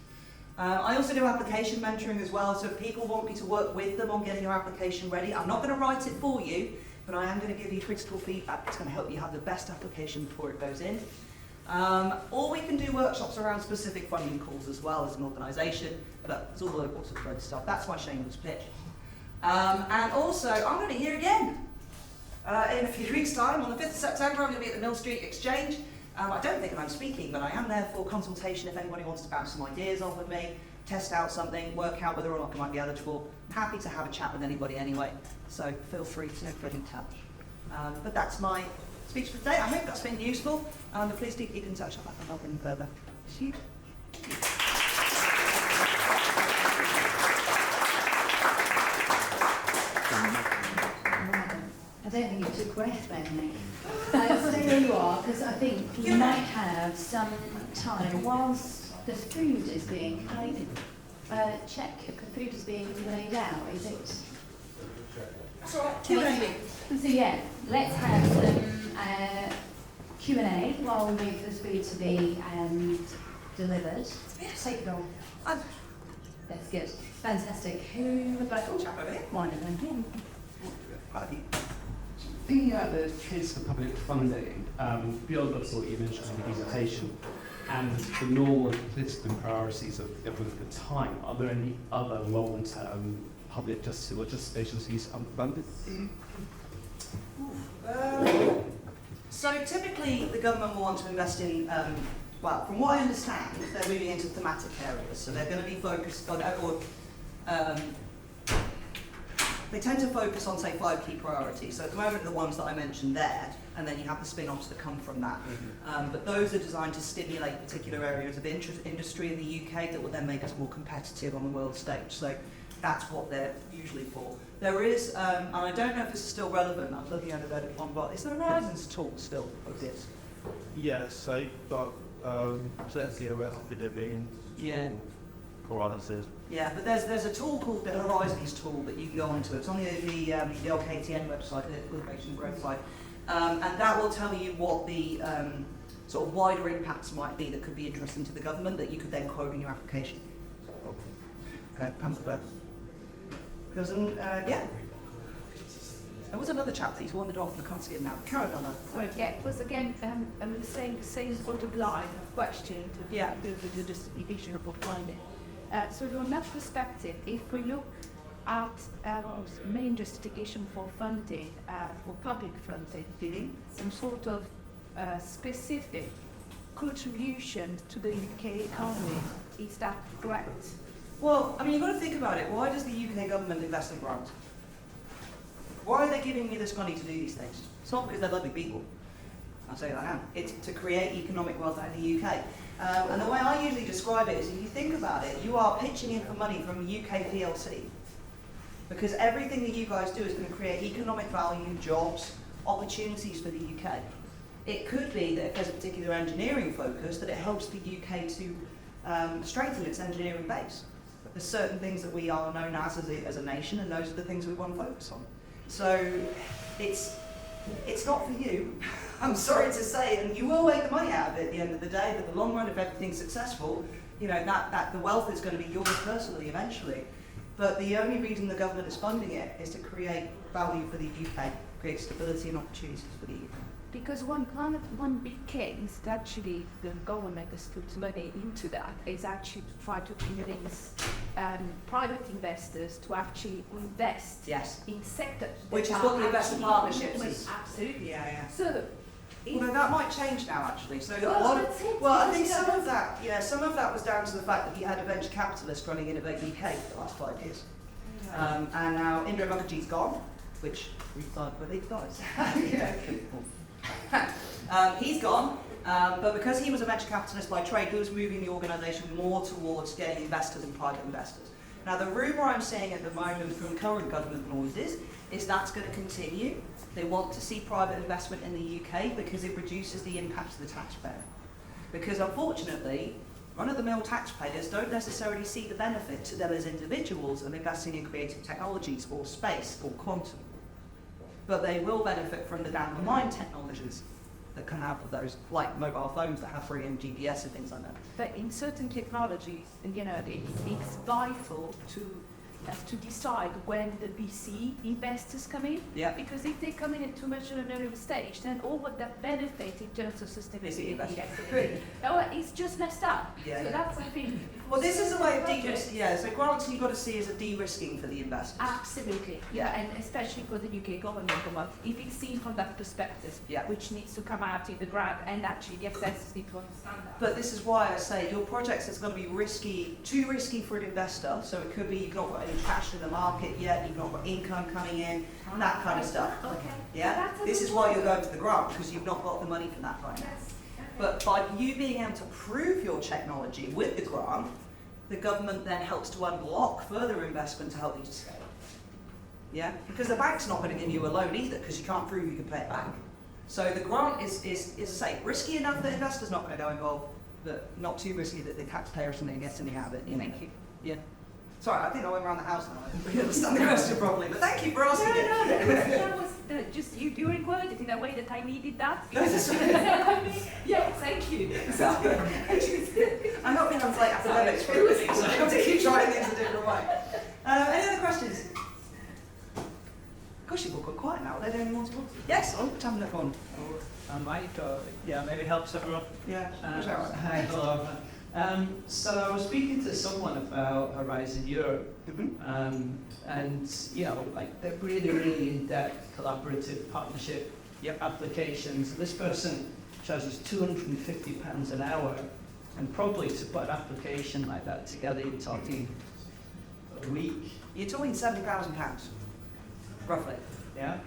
F: I also do application mentoring as well, so if people want me to work with them on getting your application ready, I'm not going to write it for you, but I am going to give you critical feedback that's going to help you have the best application before it goes in. Or we can do workshops around specific funding calls as well as an organisation, but it's all the local sort of stuff. That's my shameless pitch. And also, I'm going to hear again. in a few weeks' time, on the 5th of September, I'm going to be at the Mill Street Exchange. I don't think I'm speaking, but I am there for consultation if anybody wants to bounce some ideas off with me, test out something, work out whether or not I might be eligible. I'm happy to have a chat with anybody anyway, so feel free to get in touch. But that's my speech for today. I hope that's been useful, and please do keep in touch. I'll help them further. See you.
B: I don't think you took breath then, Nick. Stay where you are, because I think you might have some time whilst the food is being collated. Check if the food is being laid out, is it?
F: That's all right. Q&A.
B: So yeah, let's have some Q&A while we wait for the food to be delivered. Take it on. That's good. Fantastic. Who would like to
F: Chap over here.
B: one of them?
C: Thinking about the case for public funding, beyond the sort you mentioned in the presentation, and the normal political priorities of the time, are there any other long-term public justice or justice agencies underfunded?
F: So typically the government will want to invest in, well, from what I understand, they're moving into thematic areas. So they're going to be focused on, they tend to focus on, say, 5 key priorities. So at the moment, the ones that I mentioned there, and then you have the spin-offs that come from that. But those are designed to stimulate particular areas of industry in the UK that will then make us more competitive on the world stage. So that's what they're usually for. There is, and I don't know if this is still relevant, I'm looking at it on, but is there a Horizons tool still exists?
I: Yes, so but certainly a recipe being Horizons.
F: Yeah, but there's a tool called the Horizons tool that you can go onto. It's on the LKTN website, the Innovation and Growth site, and that will tell you what the sort of wider impacts might be that could be interesting to the government that you could then quote in your application. Okay, comes the There's yeah. There was another chap that he's wandered off and I can't see him now. Carry on.
J: Well, yeah, it was again the same sort of line of question to the justification of finding. So from that perspective, if we look at main justification for funding, for public funding, some sort of specific contribution to the UK economy, is that correct?
F: Well, I mean, you've got to think about it. Why does the UK government invest in grants? Why are they giving me this money to do these things? It's not because they're lovely people. I'll say that now. It's to create economic wealth out in the UK. And the way I usually describe it is, if you think about it, you are pitching in for money from UK PLC. Because everything that you guys do is going to create economic value, jobs, opportunities for the UK. It could be that if there's a particular engineering focus, that it helps the UK to strengthen its engineering base. But there's certain things that we are known as a nation, and those are the things we want to focus on. So it's not for you. I'm sorry to say, and you will make the money out of it at the end of the day, but the long run, if everything's successful, you know, that the wealth is going to be yours personally eventually. But the only reason the government is funding it is to create value for the UK, create stability and opportunities for the UK.
J: Because one big case that actually the government has put money into that is actually to try to convince private investors to actually invest in sectors.
F: Which is what the investor partnerships is.
J: Absolutely.
F: Yeah.
J: So,
F: well, that might change now, actually. So,
J: I
F: think some of that was down to the fact that you had a venture capitalist running Innovate UK for the last 5 years, and now Indra Mukherjee's gone, which we thought, but he dies. He's gone, but because he was a venture capitalist by trade, he was moving the organisation more towards getting investors and private investors. Now, the rumour I'm seeing at the moment from current government noises is that's going to continue. They want to see private investment in the UK because it reduces the impact to the taxpayer. Because unfortunately, run-of-the-mill taxpayers don't necessarily see the benefit to them as individuals of investing in creative technologies or space or quantum. But they will benefit from the down-the-line technologies that come out of those, like mobile phones that have free GPS and things like that.
J: But in certain technologies, you know, it's vital to decide when the VC investors come in.
F: Yeah.
J: Because if they come in at too much of an early stage, then all of that benefit in terms of sustainability, it's just messed up.
F: Yeah,
J: so that's, I think,
F: Well, this is a way of de-risking. Yeah, so grants you've got to see as a de-risking for the investors.
J: Absolutely, yeah, and especially for the UK government, if it's seen from that perspective,
F: Yeah.
J: which needs to come out in the grant, and actually the assessors need to understand that.
F: But this is why I say your project is going to be risky, too risky for an investor. So it could be you've not got any cash in the market yet, you've not got income coming in, that kind of stuff.
J: Okay.
F: Yeah,
J: That's a
F: this
J: good
F: is why
J: point.
F: you're going to the grant, because you've not got the money for that right now.
J: Yes.
F: But by you being able to prove your technology with the grant, the government then helps to unlock further investment to help you to scale. Yeah, because the bank's not going to give you a loan either, because you can't prove you can pay it back. So the grant is say, risky enough that investors not going to go involved, but not too risky that the taxpayers can get anything out of it.
J: Thank you.
F: Yeah. Sorry, I think I went around the house now. I didn't really understand the question properly, but thank you for asking it.
J: That was just you worded it in a way that I needed that.
F: No, that's right.
J: Yeah, thank you.
F: I'm not being like academics for everything, so I have to keep trying things a different way. Any other questions? Gosh, you've all got quiet now. Are there any more to talk? Yes, I'll have a look on.
K: I might, maybe helps everyone.
F: Yeah,
K: Hi, hello. So I was speaking to someone about Horizon Europe, and they're really in-depth collaborative partnership applications. This person charges £250 an hour, and probably to put an application like that together, you're talking a week.
F: You're talking £70,000, roughly.
K: Yeah.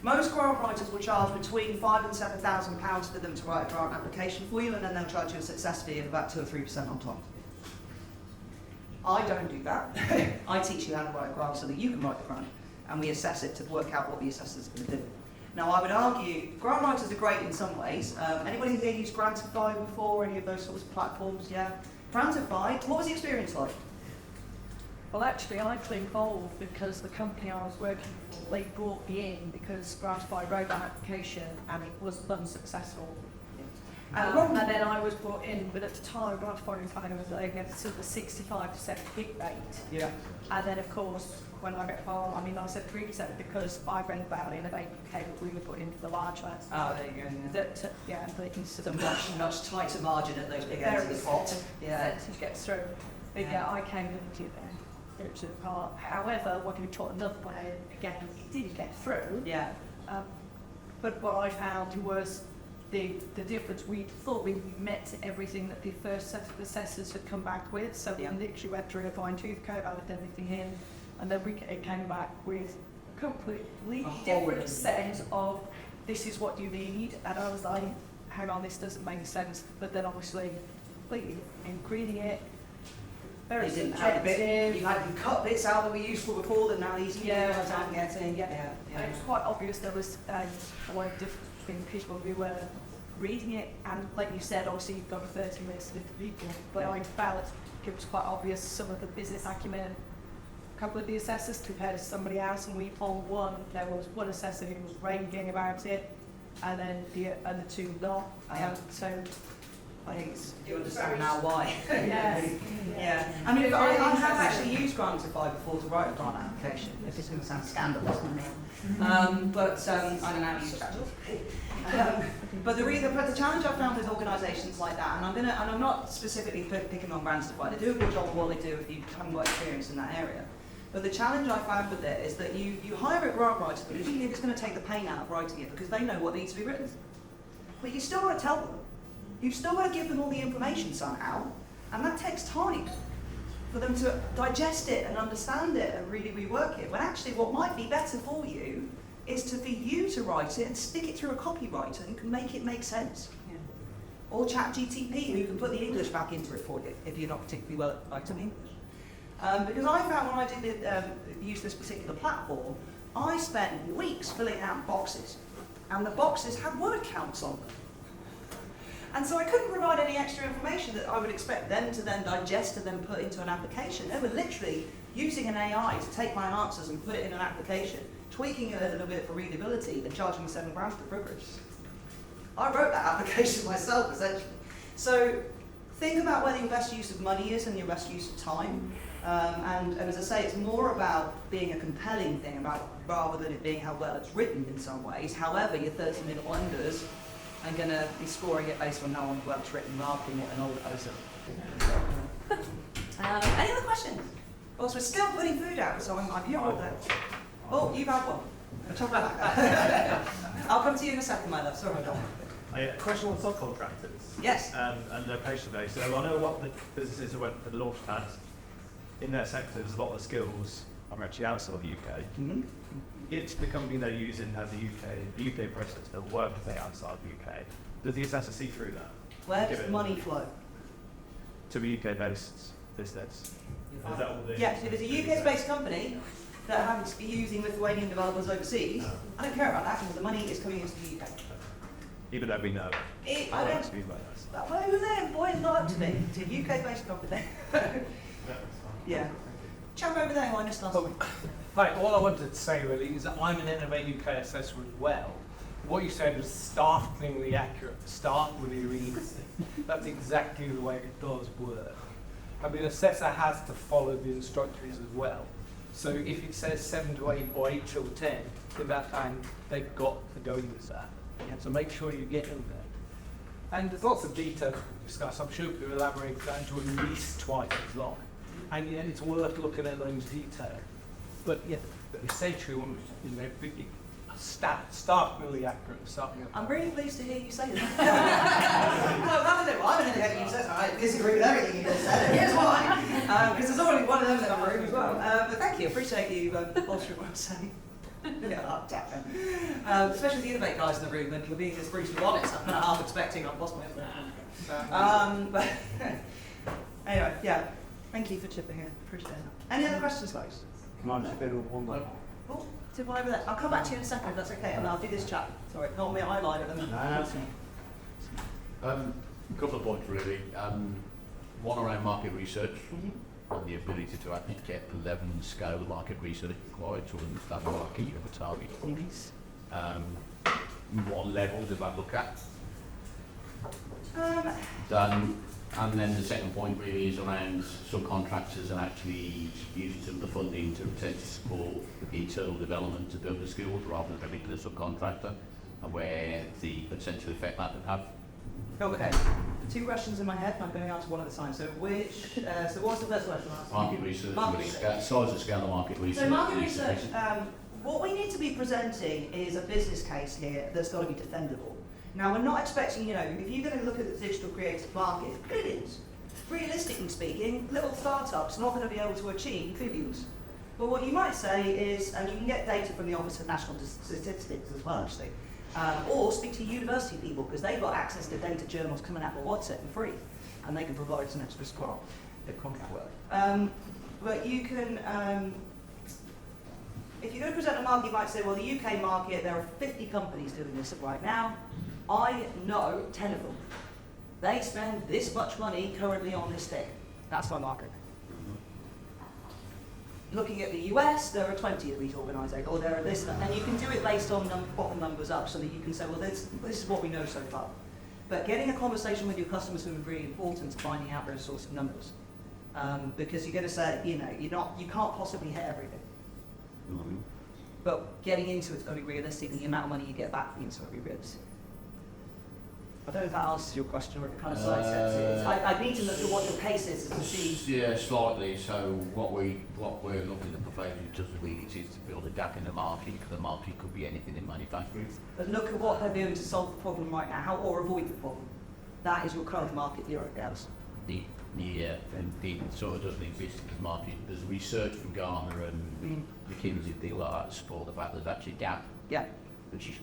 F: Most grant writers will charge between £5,000 and £7,000 for them to write a grant application for you, and then they'll charge you a success fee of about 2 or 3% on top. I don't do that. I teach you how to write a grant so that you can write the grant, and we assess it to work out what the assessor's going to do. Now, I would argue grant writers are great in some ways. Anybody here used Grantify before, any of those sorts of platforms? Yeah. Grantify, what was the experience like?
J: Well, actually, I got involved because the company I was working for, they brought me in because Grantify wrote an application and it was unsuccessful. And then I was brought in, but at the time, Grantify was kind of like a sort of 65% hit rate.
F: Yeah.
J: And then, of course, when I got involved, I said 3% because I read about Innovate UK that we were put into the large ones.
F: Oh, there you go. Yeah.
J: They can sort
F: The
J: of
F: much tighter margin at those big ends of the pot. Yeah.
J: to get through. But yeah, I came into the part. However, when we taught another way, again, it didn't get through.
F: Yeah.
J: But what I found was the difference. We thought we met everything that the first set of assessors had come back with, so we literally went through a fine-tooth comb, added everything in, and then it came back with completely different set of this is what you need, and I was like, hang on, this doesn't make sense. But then obviously, completely ingredient it. Very subjective.
F: You cut bits out that were useful before that now these aren't getting.
J: Yeah. It was quite obvious there was a lot of different people who were reading it, and like you said, obviously you've got a 30 minutes with people, but I felt it was quite obvious some of the business acumen, a couple of the assessors compared to somebody else, and we polled one, there was one assessor who was raving about it, and then the other two not. So
F: I think you understand now why.
J: Yes.
F: Yeah. I mean, I have actually used Grantify before to write a grant application, if it's going to sound scandalous. But I don't know how to use that. But the challenge I've found with organisations like that, and I'm not specifically picking on Grantify, they do a good job of what they do if you haven't got experience in that area. But the challenge I found with it is that you hire a grant writer, but usually it's going to take the pain out of writing it because they know what needs to be written. But you still want to tell them. You've still got to give them all the information somehow, and that takes time for them to digest it and understand it and really rework it. When actually what might be better for you is for you to write it and stick it through a copywriter who can make it make sense. Yeah. Or ChatGTP who can put the English back into it for you if you're not particularly well at writing English. Because I found when I did use this particular platform, I spent weeks filling out boxes, and the boxes had word counts on them. And so I couldn't provide any extra information that I would expect them to then digest and then put into an application. They were literally using an AI to take my answers and put it in an application, tweaking it a little bit for readability and charging me £7 for privilege. I wrote that application myself, essentially. So think about where your best use of money is and your best use of time. And as I say, it's more about being a compelling thing rather than it being how well it's written in some ways. However, your 30-minute wonders are going to be scoring it based on how well it's written rather than what an old poster. Any other questions? Also, we're still putting food out, so I'm here all day. Oh, you've had one. I'll come to you in a second, my love. Sorry, Don.
I: Question on subcontractors.
F: Yes.
I: And location based. So I know a lot of the businesses who went for the launch pads in their sectors, a lot of the skills are actually outside of the UK.
F: Mm-hmm.
I: If the company they're using has a UK process that work if they're outside the UK, does the assessor see through that?
F: Where does the money flow?
I: To a UK based business? Is that all the
F: Yes, if it's a UK-based company that happens to be using Lithuanian developers overseas, I don't care about that because the money is coming into the UK.
I: Even though we know.
F: I don't. Well, who they employ is not up to me. It's a UK-based company. Yeah. Chap over there, who I missed last week.
H: Right, all I wanted to say really is that I'm an Innovate UK assessor as well. What you said was startlingly accurate, startlingly realistic. That's exactly the way it does work. I mean, assessor has to follow the instructions as well. So if it says 7 to 8 or 8 till 10, in that time they've got to go with that. So make sure you get in there. And there's lots of detail to discuss. I'm sure we'll elaborate down to at least twice as long. And yeah, it's worth looking at those details. But yeah, the essential one is, you know, startlingly accurate.
F: I'm really pleased to hear you say that. No, I'm an Innovate UK assessor. I disagree with everything you just said. Here's why. Because there's already one of them in the room as well. But thank you. Appreciate you bolstering what I'm saying. Especially the Innovate guys in the room, and for being as brutally honest, I'm not half expecting I've lost my but anyway, yeah. Thank you for chipping in. Appreciate it. Any other questions, guys?
E: Can I just bid on one more?
F: Oh, did one over there. I'll come back to you in a second if that's okay, and I'll do this chat. Sorry, not me, I lied at them.
L: A couple of points really. One around market research and the ability to actually get the level and scale of market research required to understand the market you have a target. What level does that look at? And then the second point really is around subcontractors and actually using some of the funding to potentially support the internal development to build the skills rather than everything to the subcontractor, and where the potential effect that would have.
F: Okay, 2 questions in my head, I'm going to answer one at a time. So so what's the first question?
L: Market research,
F: Market research.
L: Size and scale of market research.
F: So market research, what we need to be presenting is a business case here that's got to be defendable. Now, we're not expecting, you know, if you're going to look at the digital creative market, billions. Realistically speaking, little startups are not going to be able to achieve billions. But what you might say is, and you can get data from the Office of National Statistics as well, actually, or speak to university people, because they've got access to data journals coming out of WhatsApp for free, and they can provide some extra support.
L: Their contract work.
F: But you can, if you're going to present a market, you might say, well, the UK market, there are 50 companies doing this right now. I know 10 of them. They spend this much money currently on this thing. That's my market. Looking at the US, there are 20 of these organisations, or there are this, and you can do it based on bottom numbers up, so that you can say, well, this is what we know so far. But getting a conversation with your customers is really important to finding out those sorts of numbers, because you're going to say, you know, you can't possibly hit everything. But getting into it's only realistic, and the amount of money you get back from it's only realistic. I don't know if that answers your question or it kind of sidesteps it. I need to look at what your case is to see.
L: Yeah, slightly. So what we're looking at proposing just really is to build a gap in the market, because the market could be anything in manufacturing.
F: But look at what they're doing to solve the problem right now, or avoid the problem. That is your current market, the Eurogaps.
L: Yeah, and it sort of does the business market. There's research from Gartner and McKinsey and things like that to support the fact there's actually a gap.
F: Yeah.
L: Which is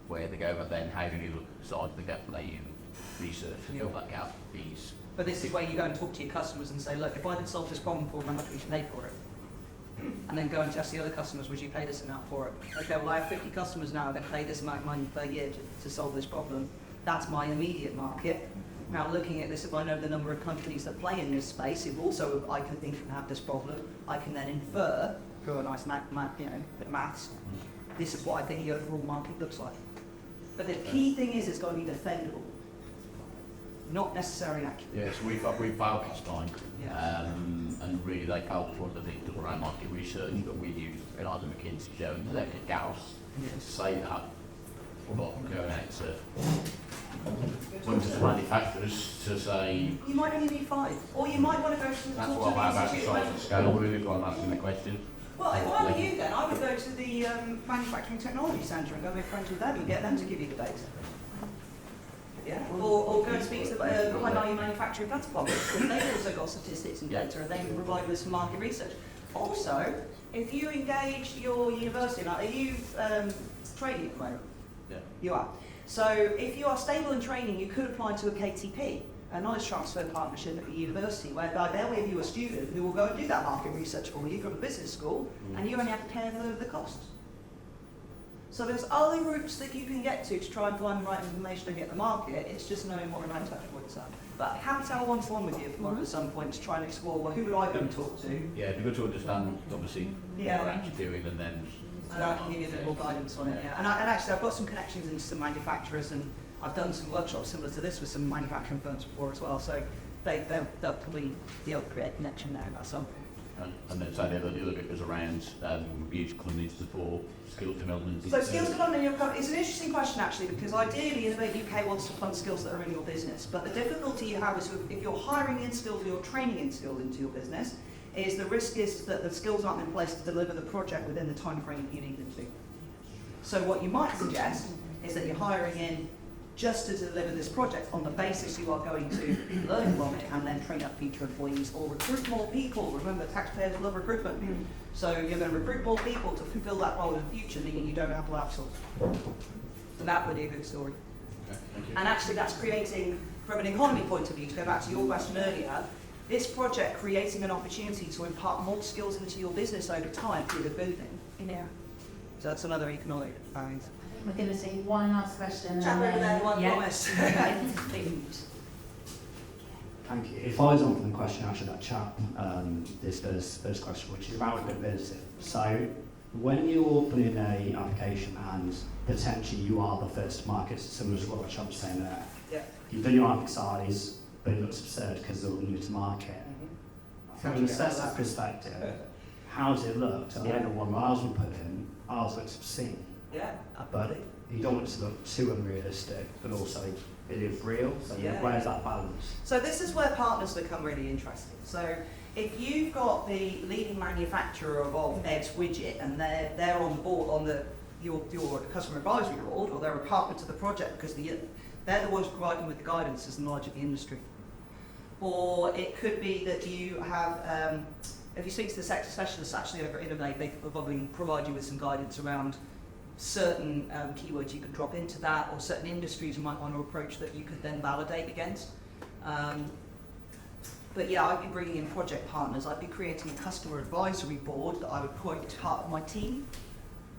L: where they go, but then how do you look inside the gap, they research to fill that gap, these.
F: But this is where you go and talk to your customers and say, look, if I could solve this problem for how much we should pay for it. And then go and test the other customers, would you pay this amount for it? Okay, well I have 50 customers now that pay this amount of money per year to solve this problem. That's my immediate market. Now looking at this, if I know the number of companies that play in this space, if also I can think and have this problem, I can then infer, through a nice bit of maths, this is what I think the overall market looks like. But the key thing is it's got to be defendable, not necessarily accurate.
L: Yeah, so we've failed last time, and really they failed for the thing to around market research, but we use either McKinsey showing that they could Gauss to say that, but going out to Going to the manufacturers to say,
F: You might only need 5, or you might want to go to
L: that's
F: talk
L: what
F: to
L: I'm
F: the
L: about
F: institute.
L: size and scale, really, if I'm asking the question.
F: Well, if I were you then, I would go to the Manufacturing Technology Centre and go make friends with them and get them to give you the data. Yeah, or go and speak to the high value manufacturer if that's a problem, because they've also got statistics and data and they can provide with some market research. Also, if you engage your university, like, are you training at the moment?
L: Yeah.
F: You are. So if you are stable in training, you could apply to a KTP, a knowledge transfer partnership at the university, whereby they'll give you a student who will go and do that market research for you from a business school, and you only have to pay for the costs. So there's other routes that you can get to try and find the right information and get the market. It's just knowing what the manufacturer would say. But happy to have a one-to-one with you if you want at some point to try and explore, well, who would I go and talk to?
L: Yeah, it'd be good to understand, obviously, what we're actually doing, and then...
F: And I can give you a bit more guidance on it, yeah. And actually, I've got some connections into some manufacturers, and I've done some workshops similar to this with some manufacturing firms before as well, so they'll probably be able to create a connection there at some point.
L: And then say the other bit was around musical needs support, skills development.
F: So skills development in your it's an interesting question actually, because ideally Innovate UK wants to fund skills that are in your business, but the difficulty you have is if you're hiring in skills or you're training in skills into your business, is the risk is that the skills aren't in place to deliver the project within the time frame that you need them to. So what you might suggest is that you're hiring in just to deliver this project on the basis you are going to learn from it and then train up future employees or recruit more people. Remember, taxpayers love recruitment. So you're going to recruit more people to fulfill that role in the future, meaning you don't have to outsource. So that would be a good story.
L: Okay, thank you.
F: And actually that's creating, from an economy point of view, to go back to your question earlier, this project creating an opportunity to impart more skills into your business over time through the building.
B: Yeah.
F: So that's another economic thing.
B: We're going to say one last question.
F: Chat over there, one promise.
B: Food.
M: Thank you. If I was on from the question actually that chap, this first question, which is about ability. So when you're putting in an application and potentially you are the first to market, similar to what Chubb's saying there,
F: yeah.
M: You've done your market size, but it looks absurd because they're all new to market. From an assessor's perspective, how does it look? So I don't know what miles we put in, ours looks obscene.
F: Yeah,
M: but you don't want it to look too unrealistic, but also it is real. So where's that balance?
F: So this is where partners become really interesting. So if you've got the leading manufacturer of Ed's widget and they're on board on your customer advisory board, or they're a partner to the project because they're the ones providing with the guidance as the knowledge of the industry. Or it could be that you have, if you speak to the sector specialists actually over at Innovate, they probably provide you with some guidance around certain keywords you could drop into that, or certain industries you might want to approach that you could then validate against. But yeah, I'd be bringing in project partners. I'd be creating a customer advisory board that I would point to part of my team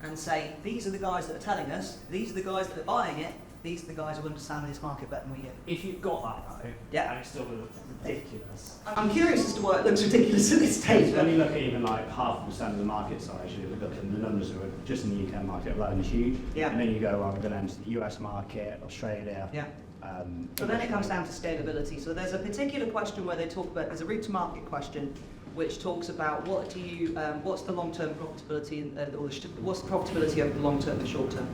F: and say, these are the guys that are telling us, these are the guys that are buying it, these are the guys who understand this market better than we do.
N: If you've got that though,
F: yeah,
N: and it still looks ridiculous.
F: I'm curious as to why it looks ridiculous at this stage.
N: When you look at even like 0.5% of the market size, you look at the numbers that are just in the UK market alone is huge.
F: Yeah.
N: And then you go, well, I'm going to enter the US market, Australia.
F: Yeah. So then it comes down to scalability. So there's a particular question where they talk about, there's a route to market question, which talks about what do you, what's the long-term profitability, what's the profitability over the long term and short term.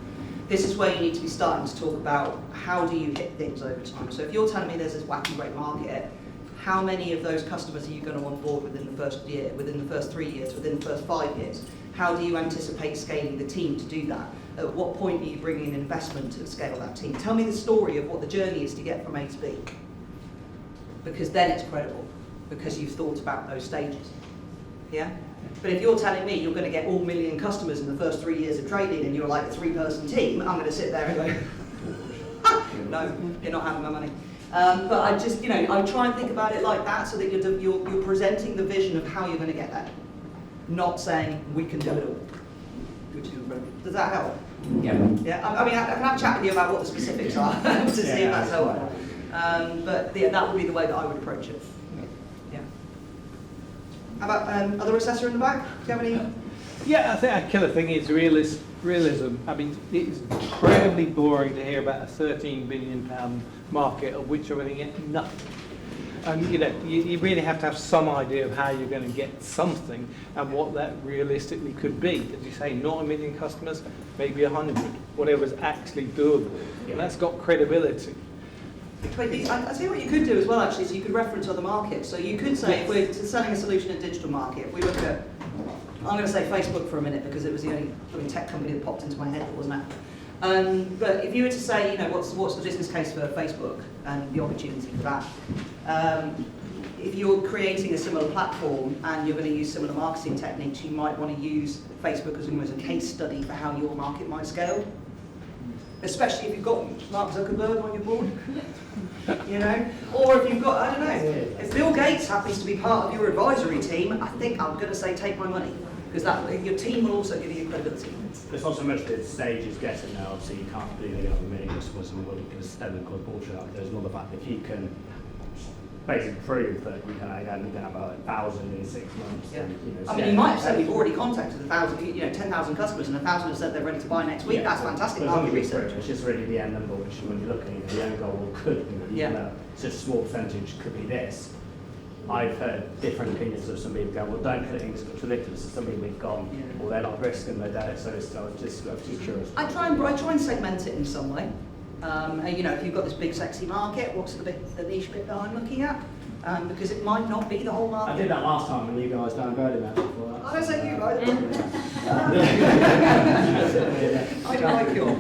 F: This is where you need to be starting to talk about how do you hit things over time. So if you're telling me there's this wacky great market, how many of those customers are you going to onboard within the first year, within the first 3 years, within the first 5 years? How do you anticipate scaling the team to do that? At what point are you bringing in investment to scale that team? Tell me the story of what the journey is to get from A to B. Because then it's credible, because you've thought about those stages. Yeah? But if you're telling me you're going to get all 1 million customers in the first 3 years of trading and you're like a 3-person team, I'm going to sit there and go, no, you're not having my money. But I just, I try and think about it like that so that you're presenting the vision of how you're going to get there. Not saying we can do it all. Does that help?
N: Yeah.
F: Yeah. I mean, I can have a chat with you about what the specifics are to see if that's helpful. But yeah, that would be the way that I would approach it. Yeah. How about other assessor in the back? Do you have any?
H: Yeah, I think a killer thing is realism. I mean, it's incredibly boring to hear about a £13 billion market of which we're going to get nothing. And you really have to have some idea of how you're going to get something and what that realistically could be. As you say, not 1 million customers, maybe 100, whatever's actually doable. And that's got credibility.
F: I tell you what you could do as well, actually, is you could reference other markets. So you could say, if we're selling a solution in digital market, if we look at, I'm going to say Facebook for a minute because it was the only tech company that popped into my head, wasn't it? But if you were to say, you know, what's the business case for Facebook and the opportunity for that? If you're creating a similar platform and you're going to use similar marketing techniques, you might want to use Facebook as almost a case study for how your market might scale. Especially if you've got Mark Zuckerberg on your board, you know, or if you've got, I don't know, if Bill Gates happens to be part of your advisory team, I think I'm going to say take my money, because that your team will also give you credibility.
N: It's not so much the stage is getting there. Obviously, you can't believe you have a million customers and we're going to stem and cause bullshit. There's another fact that if you can basically prove that you can have 1,000 in 6 months.
F: Yeah.
N: And, you know,
F: I mean, you might have said we've already contacted 1,000, you know, 10,000 customers, and 1,000 have said they're ready to buy next week. That's fantastic market research.
N: It's just really the end number, which when you're looking, the end goal could, even though such a small percentage could be this. I've heard different opinions of some people go, well, don't put things it's ridiculous. Some people have gone, well, they're not risk and they're dead. So it's just curious.
F: I try and segment it in some way. And, you know, if you've got this big sexy market, what's the niche bit that I'm looking at? Because it might not be the whole market.
N: I did that last time when you guys downvoted that before.
F: I don't say you guys. I don't like you.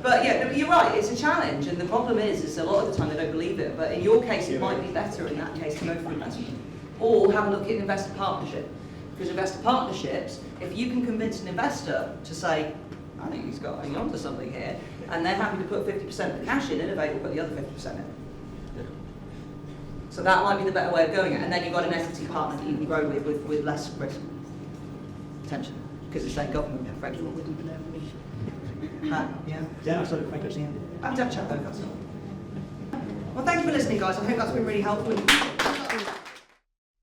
F: But yeah, you're right, it's a challenge, and the problem is a lot of the time they don't believe it, but in your case it might be better in that case to go for investment. Or have a look at investor partnership. Because investor partnerships, if you can convince an investor to say, I think he's got onto something here, and they're happy to put 50% of the cash in, Innovate will put the other 50% in. So that might be the better way of going it, and then you've got an equity partner that you can grow with less risk. Attention, because it's like government effect. Yeah, absolutely. Thank you. I'm Deb Chapman. Well, thank you for listening, guys. I hope that's been really helpful.